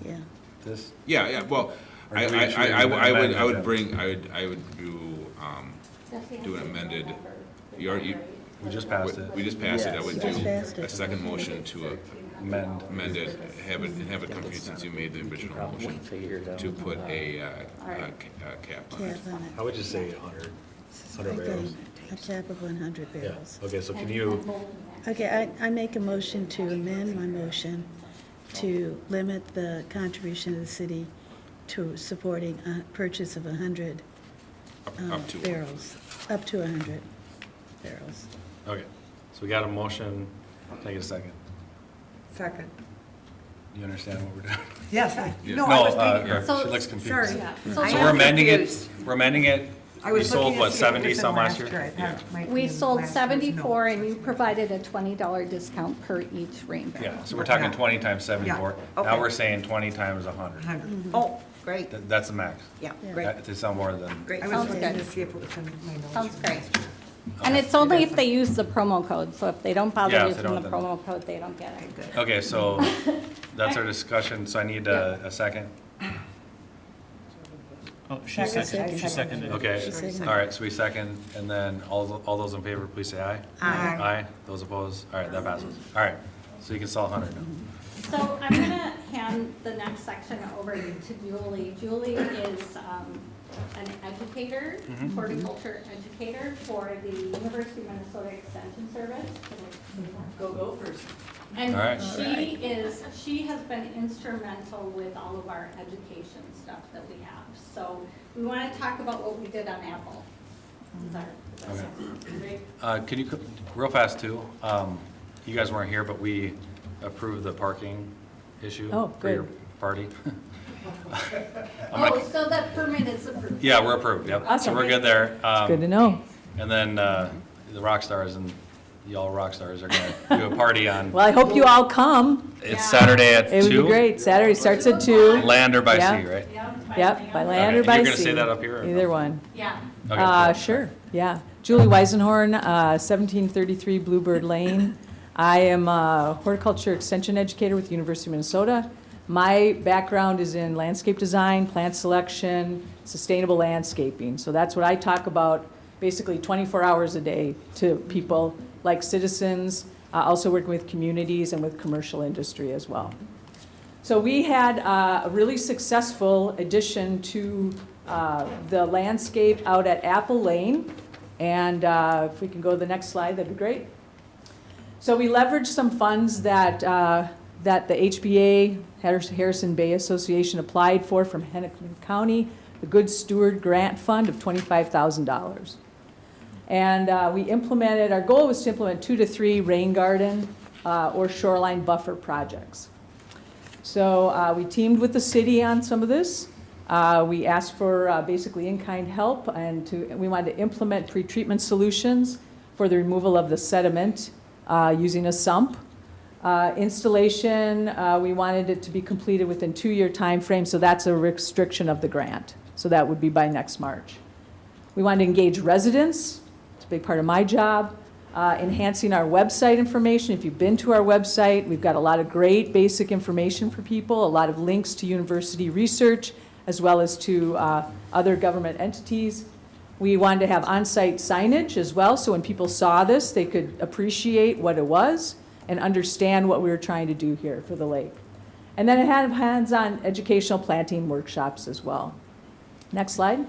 Yeah. this? Yeah, well, Or I do we- should we would amend the I would do an amended, you already, We just passed it. we just passed it, I would Yes. Just passed do it. a second motion to Amend. amend it, have it come to you since you made the original motion, to put a cap on it. Cap on it. I would just say 100 Like barrels. a cap of 100 Yeah, barrels. okay, so can you, Okay, I make a motion to amend my motion to limit the contribution of the city to supporting a purchase of 100 Up to. barrels, up to 100 barrels. okay, so we got a motion, take a second. second. Do you understand what we're doing? Yes, Yeah. no, I was No, thinking, she So- looks confused. sorry. So I So am we're amending it, confused. we're amending it, I we was sold, looking to what, see if it 70 was in some last year? I thought it might be We in sold last year's 74 and notes. you provided a $20 discount per each rain barrel. Yeah, so we're talking Yeah. 20 times 74. Yeah, Now okay. we're saying 20 times 100. 100. Oh, great, That's the max. yeah, Yeah. great, If they sell more than, great. I was Sounds looking good. to see if it was in my notes. Sounds from great. last year. And it's only if they use the promo code, so if they don't bother Yeah, if they using the don't, then- promo code, they don't get it. Good. okay, so that's our discussion, so I need a second. Oh, Second. she seconded. Okay, Second. all right, so we second, and then all those in favor, please say aye. Aye. Aye, those opposed, all right, that passes. All right, so you can sell 100 now. So I'm gonna hand the next section over to Julie. Julie is an educator, horticulture educator for the University of Minnesota Extension Service. Go first. And All right. she has been instrumental with all of our education stuff that we have. So we want to talk about what we did on Apple. Is that Okay. sound great? Can you, real fast too, you guys weren't here, but we approved the parking issue Oh, for your good. party. Oh, so that permit is approved. Yeah, we're approved, yep. So Awesome. we're good there. Good to know. And then the rock stars and y'all rock stars are gonna do a party on, Well, I hope you all come. it's Saturday at 2? It would be great. Saturday starts at 2. Land or by Yeah. sea, right? Yep, by land Okay, or by sea. you're gonna say that up here, or no? Either one. Yeah. Okay, cool. Sure, yeah. Julie Weisenhorn, 1733 Bluebird Lane. I am a horticulture extension educator with the University of Minnesota. My background is in landscape design, plant selection, sustainable landscaping. So that's what I talk about basically 24 hours a day to people like citizens, also working with communities and with commercial industry as well. So we had a really successful addition to the landscape out at Apple Lane. And if we can go to the next slide, that'd be great. So we leveraged some funds that, that the HBA, Harrison Bay Association, applied for from Hennepin County, the Good Steward Grant Fund of $25,000. And we implemented, our goal was to implement 2 to 3 rain garden or shoreline buffer projects. So we teamed with the city on some of this. We asked for basically in-kind help, and we wanted to implement pretreatment solutions for the removal of the sediment using a sump. Installation, we wanted it to be completed within 2-year time frame, so that's a restriction of the grant. So that would be by next March. We wanted to engage residents. It's a big part of my job. Enhancing our website information. If you've been to our website, we've got a lot of great basic information for people, a lot of links to university research, as well as to other government entities. We wanted to have on-site signage as well, so when people saw this, they could appreciate what it was and understand what we were trying to do here for the lake. And then it had hands-on educational planting workshops as well. Next slide.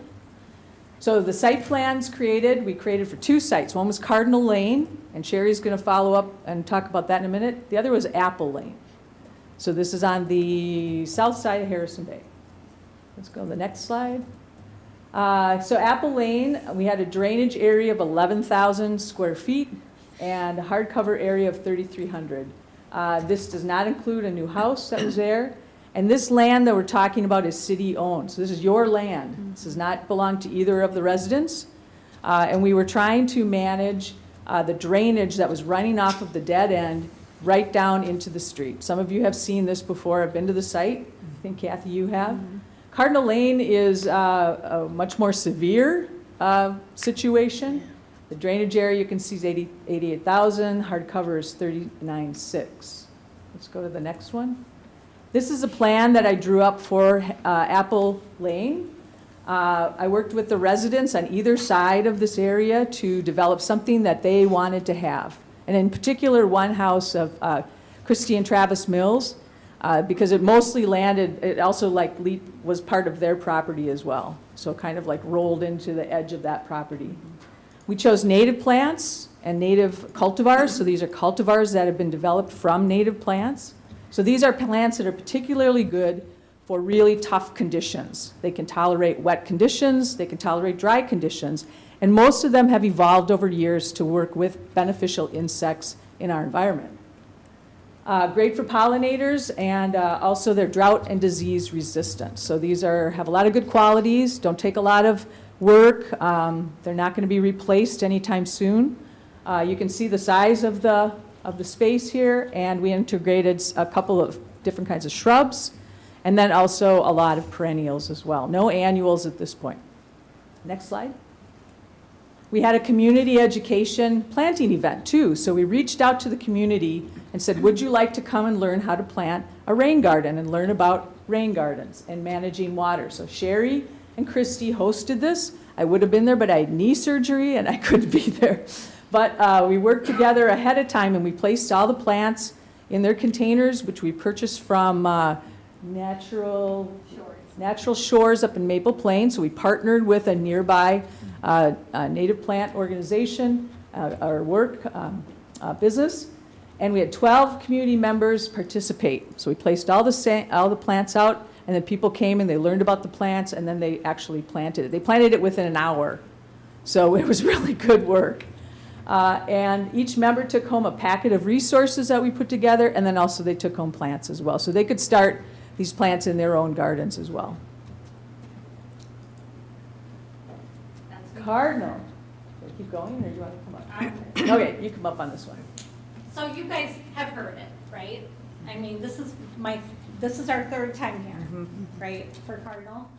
So the site plans created, we created for 2 sites. One was Cardinal Lane, and Sherry's going to follow up and talk about that in a minute. The other was Apple Lane. So this is on the south side of Harrison Bay. Let's go to the next slide. So Apple Lane, we had a drainage area of 11,000 square feet and a hardcover area of 3,300. This does not include a new house that was there. And this land that we're talking about is city-owned. So this is your land. This does not belong to either of the residents. And we were trying to manage the drainage that was running off of the dead end right down into the street. Some of you have seen this before. I've been to the site. I think, Kathy, you have. Cardinal Lane is a much more severe situation. The drainage area you can see is 88,000. Hardcover is 39,600. Let's go to the next one. This is a plan that I drew up for Apple Lane. I worked with the residents on either side of this area to develop something that they wanted to have. And in particular, one house of Christie and Travis Mills, because it mostly landed, it also was part of their property as well. So kind of like rolled into the edge of that property. We chose native plants and native cultivars. So these are cultivars that have been developed from native plants. So these are plants that are particularly good for really tough conditions. They can tolerate wet conditions, they can tolerate dry conditions, and most of them have evolved over years to work with beneficial insects in our environment. Great for pollinators, and also they're drought and disease resistant. So these have a lot of good qualities, don't take a lot of work, they're not going to be replaced anytime soon. You can see the size of the space here, and we integrated a couple of different kinds of shrubs, and then also a lot of perennials as well. No annuals at this point. Next slide. We had a community education planting event too, so we reached out to the community and said, would you like to come and learn how to plant a rain garden and learn about rain gardens and managing water? So Sherry and Christy hosted this. I would have been there, but I had knee surgery and I couldn't be there. But we worked together ahead of time, and we placed all the plants in their containers, which we purchased from Natural Shores up in Maple Plains. So we partnered with a nearby native plant organization, business, and we had 12 community members participate. So we placed all the plants out, and then people came and they learned about the plants, and then they actually planted it. They planted it within an hour, so it was really good work. And each member took home a packet of resources that we put together, and then also they took home plants as well. So they could start these plants in their own gardens as well. Cardinal. Do I keep going, or do you want to come up? Okay, you come up on this one. So you guys have heard it, right? I mean, this is our 3rd time here, right, for Cardinal.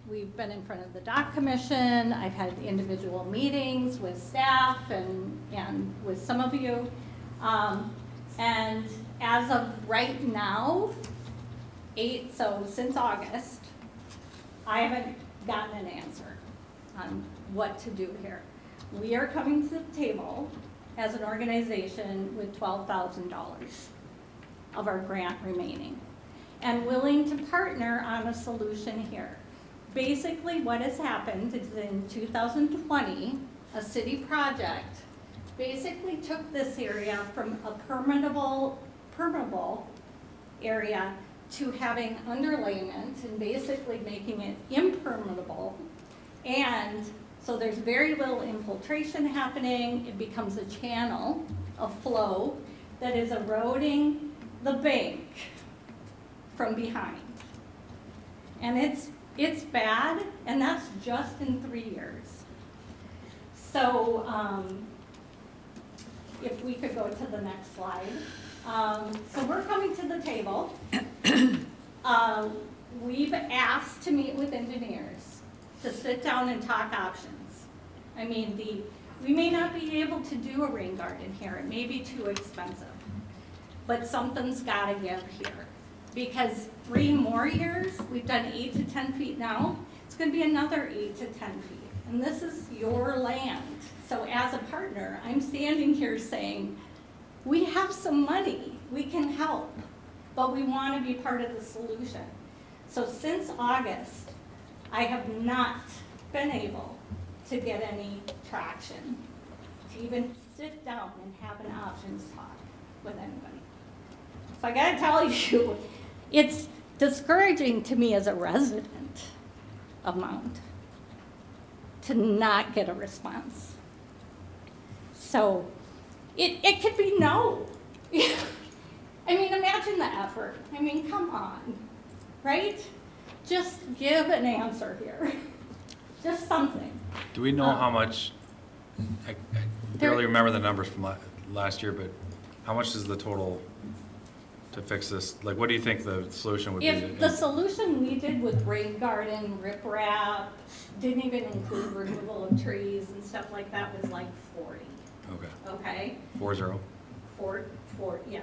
We've been in front of the dock commission. I've had individual meetings with staff and with some of you. And as of right now, since August, I haven't gotten an answer on what to do here. We are coming to the table as an organization with $12,000 of our grant remaining. and willing to partner on a solution here. Basically, what has happened is in 2020, a city project basically took this area from a permeable area to having underlayment and basically making it impermeable. And so there's very little infiltration happening. It becomes a channel of flow that is eroding the bank from behind. And it's bad, and that's just in 3 years. So if we could go to the next slide. So we're coming to the table. We've asked to meet with engineers to sit down and talk options. I mean, we may not be able to do a rain garden here. It may be too expensive. But something's gotta give here. Because 3 more years, we've done 8 to 10 feet now, it's gonna be another 8 to 10 feet. And this is your land. So as a partner, I'm standing here saying, we have some money, we can help, but we wanna be part of the solution. So since August, I have not been able to get any traction, to even sit down and have an options talk with anybody. So I gotta tell you, it's discouraging to me as a resident of Mound to not get a response. So it could be no. I mean, imagine the effort. I mean, come on, right? Just give an answer here. Just something. Do we know how much, I barely remember the numbers from last year, but how much is the total to fix this? Like, what do you think the solution would be? If the solution we did with rain garden, riprap, didn't even include removal of trees and stuff like that, was like 40. Okay. Okay? 4-0? 40,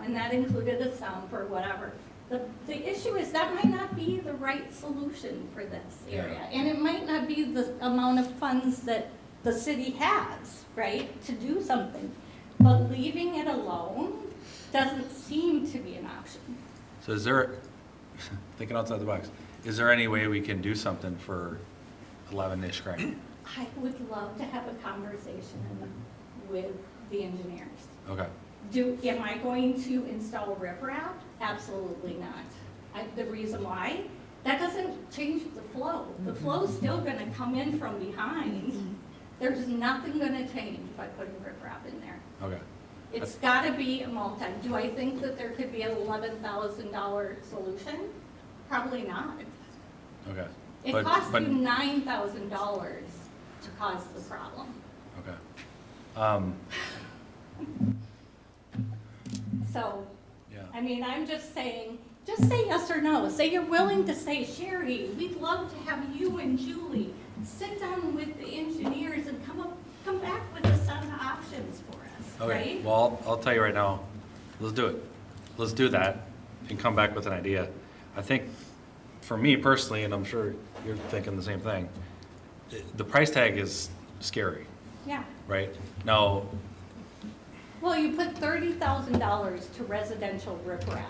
and that included a sump or whatever. The issue is that might not be the right solution for this area, and it might not be the amount of funds that the city has, right, to do something. But leaving it alone doesn't seem to be an option. So is there, thinking outside the box, is there any way we can do something for 11-ish grand? I would love to have a conversation with the engineers. Okay. Am I going to install riprap? Absolutely not. The reason why, that doesn't change the flow. The flow's still gonna come in from behind. There's nothing gonna change by putting riprap in there. Okay. It's gotta be a multi. Do I think that there could be an $11,000 solution? Probably not. Okay. It costs you $9,000 to cause the problem. Okay. So, Yeah. I mean, I'm just saying, just say yes or no. Say you're willing to say, Sherry, we'd love to have you and Julie sit down with the engineers and come back with a set of options for us, Okay, right? well, I'll tell you right now, let's do it. Let's do that and come back with an idea. I think, for me personally, and I'm sure you're thinking the same thing, the price tag is scary, Yeah. right? Now, Well, you put $30,000 to residential riprap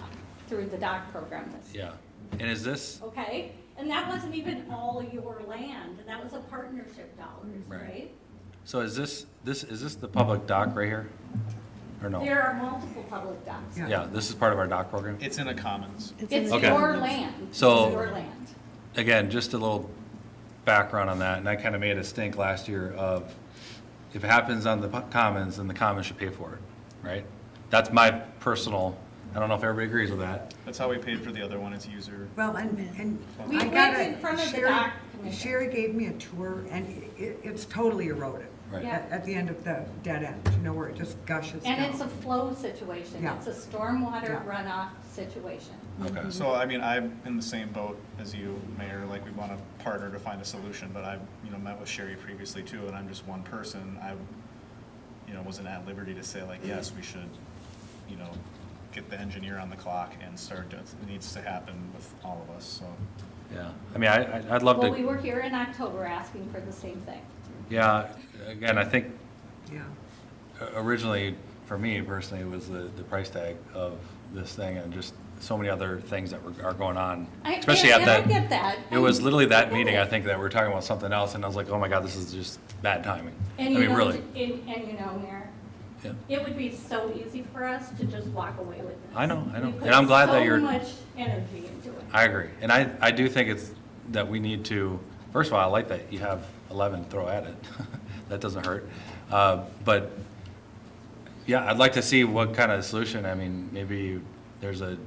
through the dock program this year. yeah, and is this, Okay? And that wasn't even all your land. That was a partnership dollars, right? so is this the public dock right here? Or no? There are multiple public docks. Yeah, this is part of our dock program? It's in a commons. It's Okay. your land. So- It's your land. Again, just a little background on that, and I kind of made a stink last year of, if it happens on the commons, then the commons should pay for it, right? That's my personal, I don't know if everybody agrees with that. That's how we paid for the other one, it's user. Well, and We I went got in front of the Sherry, dock commission. Sherry gave me a tour, and it's totally eroded. Right. Yeah. At the end of the dead end, you know, where it just gushes down. And it's a flow situation. Yeah. It's a stormwater Yeah. runoff situation. Okay. So, I mean, I'm in the same boat as you, Mayor, like, we want to partner to find a solution, but I've, met with Sherry previously too, and I'm just one person. I, wasn't at liberty to say like, yes, we should, get the engineer on the clock and start, it needs to happen with all of us, so. Yeah, I mean, I'd love Well, we to, were here in October asking for the same thing. yeah, again, I think Yeah. originally, for me personally, it was the price tag of this thing, and just, so many other things that are going on, I especially at that. get that. It was literally that meeting, I think, that we were talking about something else, and I was like, oh my God, this is just bad timing. I And you mean, know, really. and you know, Mayor, Yeah. it would be so easy for us to just walk away with this. I know. We put And I'm glad that so you're. much energy into it. I agree. And I do think it's, that we need to, first of all, I like that you have 11 to throw at it. That doesn't hurt. But, yeah, I'd like to see what kind of solution, I mean, maybe there's a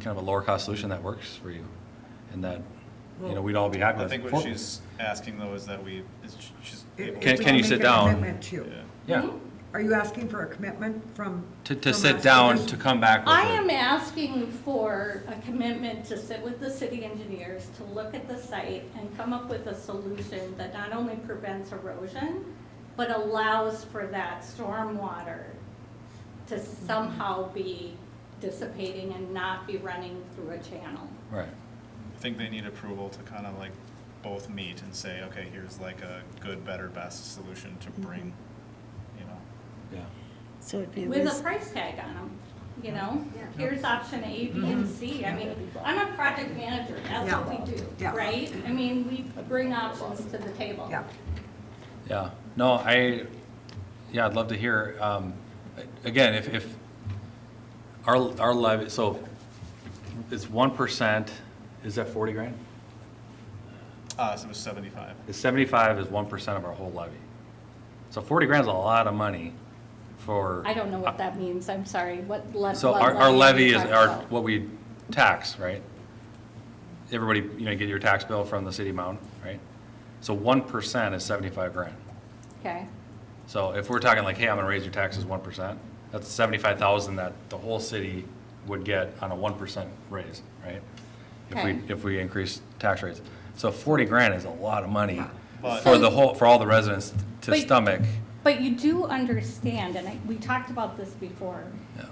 kind of a lower cost solution that works for you, and that, you know, we'd all be happy I with. think what she's asking though is that she's able. Can you sit down? Commitment to. Yeah, Are you asking for a commitment from? to from sit us? down, to come back with I it. am asking for a commitment to sit with the city engineers, to look at the site and come up with a solution that not only prevents erosion, but allows for that stormwater to somehow be dissipating and not be running through a channel. Right. I think they need approval to kind of like both meet and say, okay, here's like a good, better, best solution to bring, you know. Yeah. So it'd be With Liz. a price tag on them, you know? Here's option A, B, and C. I mean, I'm a project manager, that's what we do, Yeah. right? I mean, we bring options to the table. Yeah. Yeah, no, I'd love to hear, again, if our levy, so it's 1%, is that 40 grand? So it was 75. The 75 is 1% of our whole levy. So 40 grand is a lot of money for. I don't know what that means, I'm sorry, what So what our are levy you is talking our, about? what we tax, right? Everybody, you know, get your tax bill from the city of Mound, right? So 1% is 75 grand. Okay, So if we're talking like, hey, I'm gonna raise your taxes 1%, that's 75,000 that the whole city would get on a 1% raise, right? Okay. If we increase tax rates. So 40 grand is a lot of money But- for the whole, for all the residents to But- stomach. but you do understand, and we talked about this before, Yeah.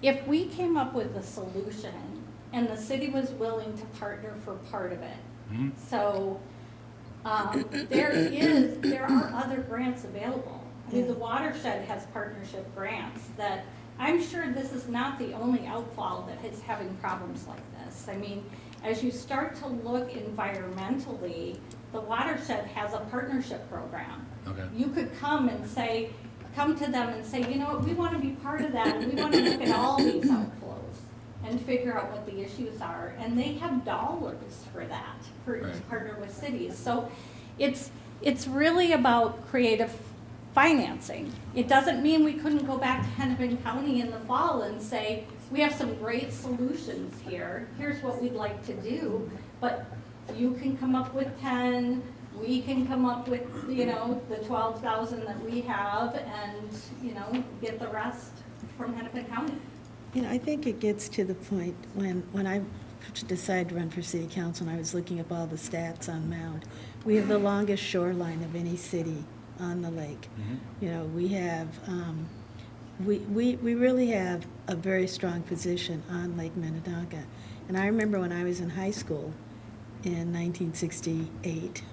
if we came up with a solution and the city was willing to partner for part of it, Mhm. so, there are other grants available. I mean, the watershed has partnership grants that, I'm sure this is not the only outfall that is having problems like this. I mean, as you start to look environmentally, the watershed has a partnership program. Okay. You could come to them and say, you know what, we want to be part of that, and we want to look at all these outflows and figure out what the issues are, and they have dollars for that, to Right. partner with cities. So it's really about creative financing. It doesn't mean we couldn't go back to Hennepin County in the fall and say, we have some great solutions here, here's what we'd like to do, but you can come up with 10, we can come up with, you know, the 12,000 that we have, and, you know, get the rest from Hennepin County. You know, I think it gets to the point when I decided to run for city council and I was looking up all the stats on Mound, we have the longest shoreline of any city on the lake. Mhm. You know, we have, we really have a very strong position on Lake Minnetonka. And I remember when I was in high school in 1968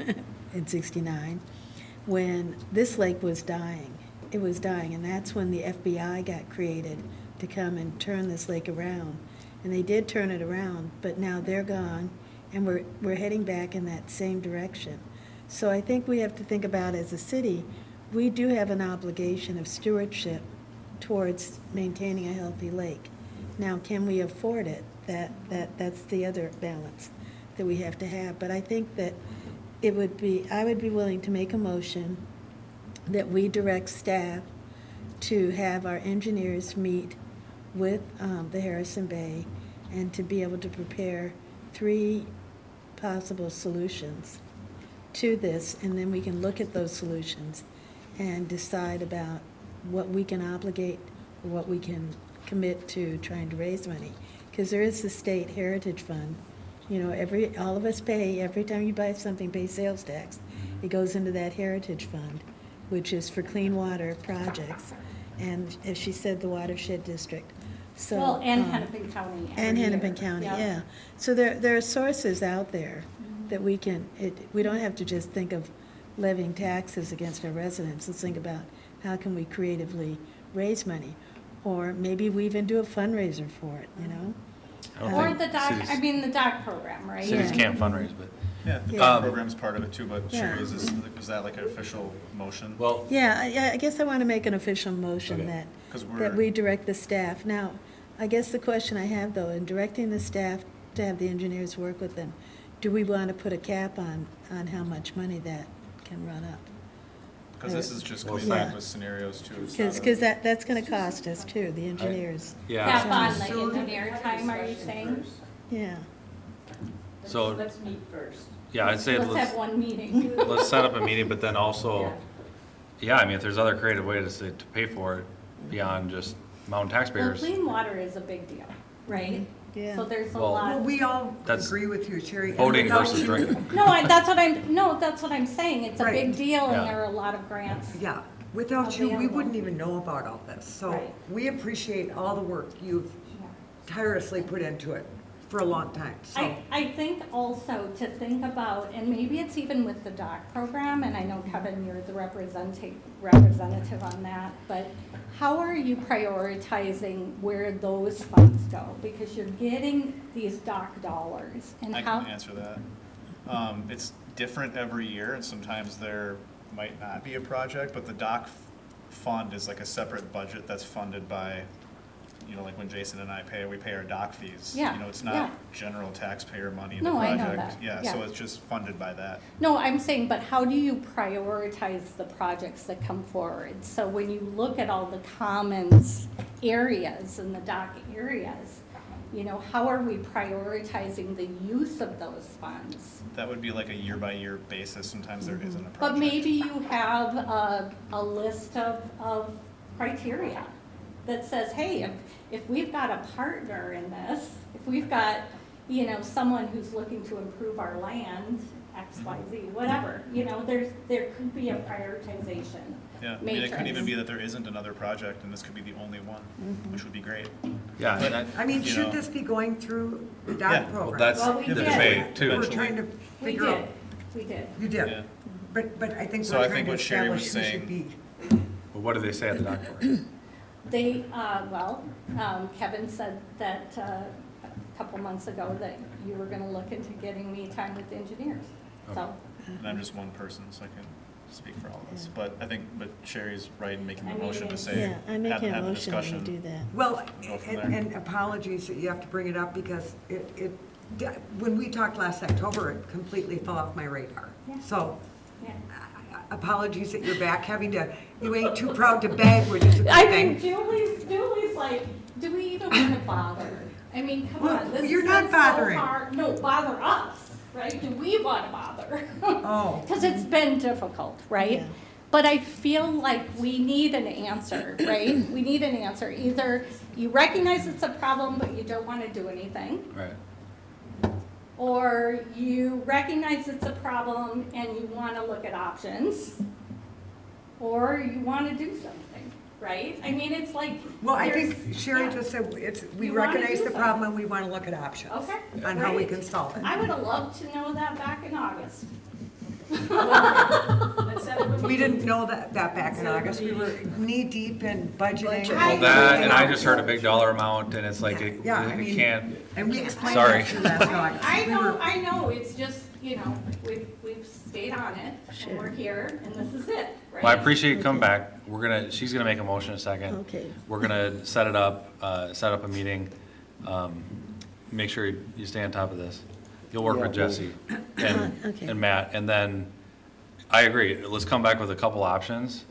and 69, when this lake was dying. It was dying, and that's when the FBI got created to come and turn this lake around. And they did turn it around, but now they're gone, and we're heading back in that same direction. So I think we have to think about, as a city, we do have an obligation of stewardship towards maintaining a healthy lake. Now, can we afford it? That's the other balance that we have to have. But I think that I would be willing to make a motion that we direct staff to have our engineers meet with the Harrison Bay and to be able to prepare 3 possible solutions to this, and then we can look at those solutions and decide about what we can obligate, or what we can commit to trying to raise money. Because there is the state heritage fund. You know, all of us pay, every time you buy something, pay sales tax. It goes into that heritage fund, which is for clean water projects. And as she said, the watershed district. So, Well, and Hennepin County. and every Hennepin year. County, Yep. yeah. So there are sources out there that we don't have to just think of levying taxes against our residents. Let's think about how can we creatively raise money? Or maybe we even do a fundraiser for it, you know? I don't Or think the doc, cities- I mean, the doc program, right? Cities can't fundraise, but, Yeah, the Yeah. program's part of it too, but Yeah. Sherry, was that like an official motion? well, Yeah, I guess I want to make an official motion Okay. that, 'Cause that we're- we direct the staff. Now, I guess the question I have, though, in directing the staff to have the engineers work with them, do we want to put a cap on how much money that can run up? Because this is just Well, coming back yeah. with scenarios too. It's not a- Because that's going to cost us, too, the engineers. yeah, Cap on the engineer time, are you saying? Yeah. so, Let's meet first. yeah, I'd say Let's have one meeting. let's set up a meeting, but then also, yeah, I mean, if there's other creative ways to pay for it beyond just Mountain Well, taxpayers. clean water is a big deal, right? Yeah. So there's a Well- Well, lot. we all That's agree with you, Sherry. and Voting without versus you- drinking. No, that's what I'm saying. It's a Right. big deal Yeah. and there are a lot of grants. Yeah, without you, we Available. wouldn't even know about all this. So Right. we appreciate all the work you've tirelessly put into it for a long time, so. I think also to think about, and maybe it's even with the doc program, and I know Kevin, you're the representative on that, but how are you prioritizing where those funds go? Because you're getting these doc dollars and I how. can answer that. It's different every year, and sometimes there might not be a project, but the doc fund is like a separate budget that's funded by, you know, like when Jason and I pay, we pay our doc fees. Yeah, You know, it's yeah. not general taxpayer money in the No, I project. know that, Yeah, so yeah. it's just funded by that. No, I'm saying, but how do you prioritize the projects that come forward? So when you look at all the commons areas and the dock areas, you know, how are we prioritizing the use of those funds? That would be like a year-by-year basis. Sometimes there isn't a project. But maybe you have a list of criteria that says, hey, if we've got a partner in this, if we've got, you know, someone who's looking to improve our land, X, Y, Z, whatever, you know, there could be a prioritization Yeah, I mean, it could even matrix. be that there isn't another project, and this could be the only one, which would be great. Yeah, and I mean, you should know. this be going through the Yeah, doc well, program? that's Well, we the did. debate too. We're trying to We figure out. did, we did. You Yeah. did, but I think So we're I trying think to what Sherry was establish who should saying- be. But what do they say at the dock board? They, Kevin said that a couple months ago that you were gonna look into getting me time with engineers, so. And I'm just one person, so I can speak for all of us. But I think, but Sherry's right in making I the mean, motion to it's- say, Yeah, I make have a a motion that we discussion. do that. Well, Go from and there. and apologies that you have to bring it up because when we talked last October, it completely fell off my radar. Yeah. So Yeah. apologies that you're back having to, you ain't too proud to beg, which is a I good mean, thing. Julie's like, do we even want to bother? I mean, come Well, on, this you're has not been so bothering. hard. No, bother us, right? Do we want to bother? Oh. Because it's been difficult, right? Yeah. But I feel like we need an answer, right? We need an answer. Either you recognize it's a problem, but you don't want to do anything, Right. or you recognize it's a problem and you want to look at options, or you want to do something, right? I mean, it's like. Well, I there's- think Sherry yeah. just said, we You wanna recognize do the something. problem and we want to look at options. Okay. On how we great. can solve it. I would have loved to know that back in August. We didn't know that back in August. We were knee-deep in budgeting. Well, That, and I just heard a big dollar amount, and it's like, it Yeah, I it mean, can't, And we explained Sorry. that to you last August. I know, it's just, you know, we've stayed on it, and we're here, and this is it, right? well, I appreciate you coming back. She's gonna make a motion in a second. Okay. We're gonna set up a meeting. Make sure you stay on top of this. You'll work Yeah, with Jesse Okay. and Matt, and then, I agree, let's come back with a couple options.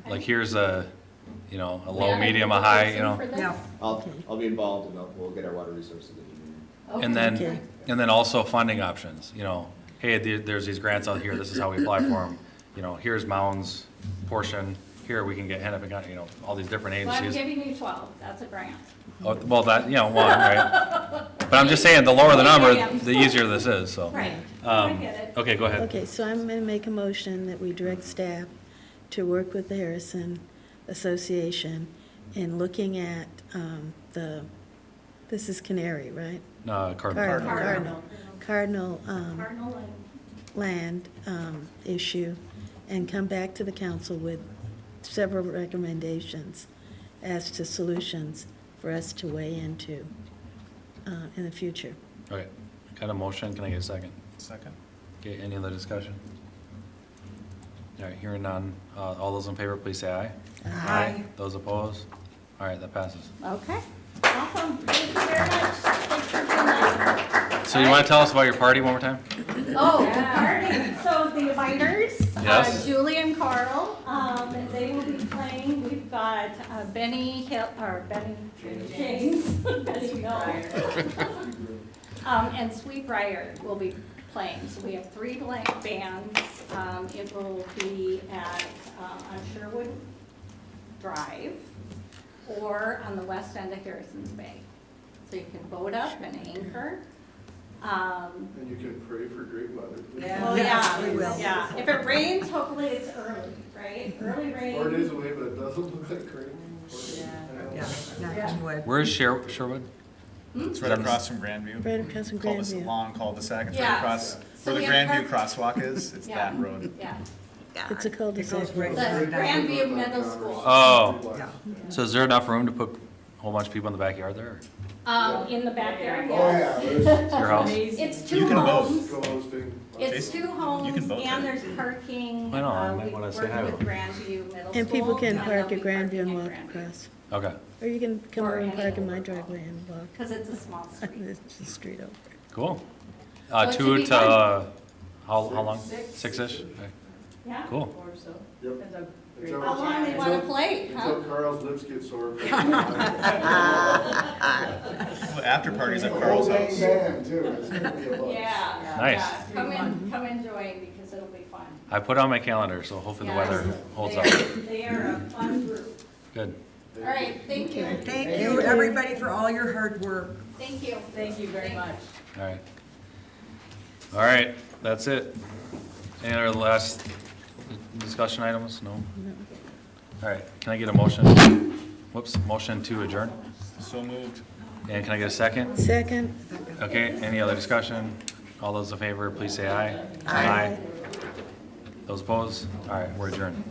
Like, here's a low, medium, a high, you know. Yeah. I'll be involved and we'll get our water resources engineer. And then, Okay. and then also funding options, hey, there's these grants out here, this is how we apply for them. Here's Mound's portion, here we can get Hennepin County, all these different Well, I'm agencies. giving you 12, that's a grant. Oh, well, that, one, right? But I'm just saying, the lower the number, the easier this is, so. Right, I get it. Okay, go ahead. Okay, so I'm going to make a motion that we direct staff to work with the Harrison Association in looking at this is Canary, right? Cardinal. Cardinal Cardinal and land issue, and come back to the council with several recommendations as to solutions for us to weigh into. in the future. Okay, got a motion, can I get a second? Second. Okay, any other discussion? All right, hearing none, all those in favor, please say aye. Aye. Those opposed? All right, that passes. Okay, awesome. Thank you very much. Thanks for doing that. So you want to tell us about your party one more time? Oh, the party. So the Biters, Yes. Julie and Carl, they will be playing. We've got Benny James, Benny Hill, and Sweetbriar will be playing. So we have 3 blank bands. It will be at on Sherwood Drive or on the west end of Harrison's Bay. So you can boat up and anchor. And you can pray for great weather. Oh, Yes, yeah, we will. yeah. If it rains, hopefully it's early, right? Early rain. 4 days away, but it doesn't look like rain. Yeah, knock on wood. Where's Sherwood? It's right across from Grandview. Right across from Cul de Grandview. long cul-de-sac. It's Yeah. right across So where the we have Grandview park- crosswalk is. It's Yeah. that road. Yeah, It's a It cul-de-sac. goes right the through down. Grandview Middle School. Oh, Yeah. so is there enough room to put a whole bunch of people in the backyard there? In the backyard, Oh, yeah, yes. there's Your house? It's You 2 can boat. homes. co-hosting. It's Jason, 2 you homes can vote and there. there's parking. I know, I might We wanna say work hi. with Grandview Middle School. And people can park they'll at be Grandview and parking walk at Grandview. across. Okay, Or you can come Or over and any park in of my the driveway and walk. Because it's a small street. It's the street over. cool. So it should 2 be to, fun. how long? 6-ish? Okay, Yeah. Cool. Yep. Until- How long they want to play, huh? Until Carl's lips get sore. The after party's at Carl's Bang, house. bang, too. It's gonna be a blast. Yeah. Nice. Yeah. Come and join because it'll be fun. I put on my calendar, so hopefully the Yes. weather holds They up. are- They are a fun group. Good. All right, thank you. Thank you, everybody, for all your hard work. Thank you. Thank you very much. All right. All right, that's it. Any other last discussion items? No? All right, can I get a motion? Whoops, motion to adjourn? So moved. And can I get a second? Second. Okay, any other discussion? All those in favor, please say aye. Aye. Those opposed? All right, we're adjourned.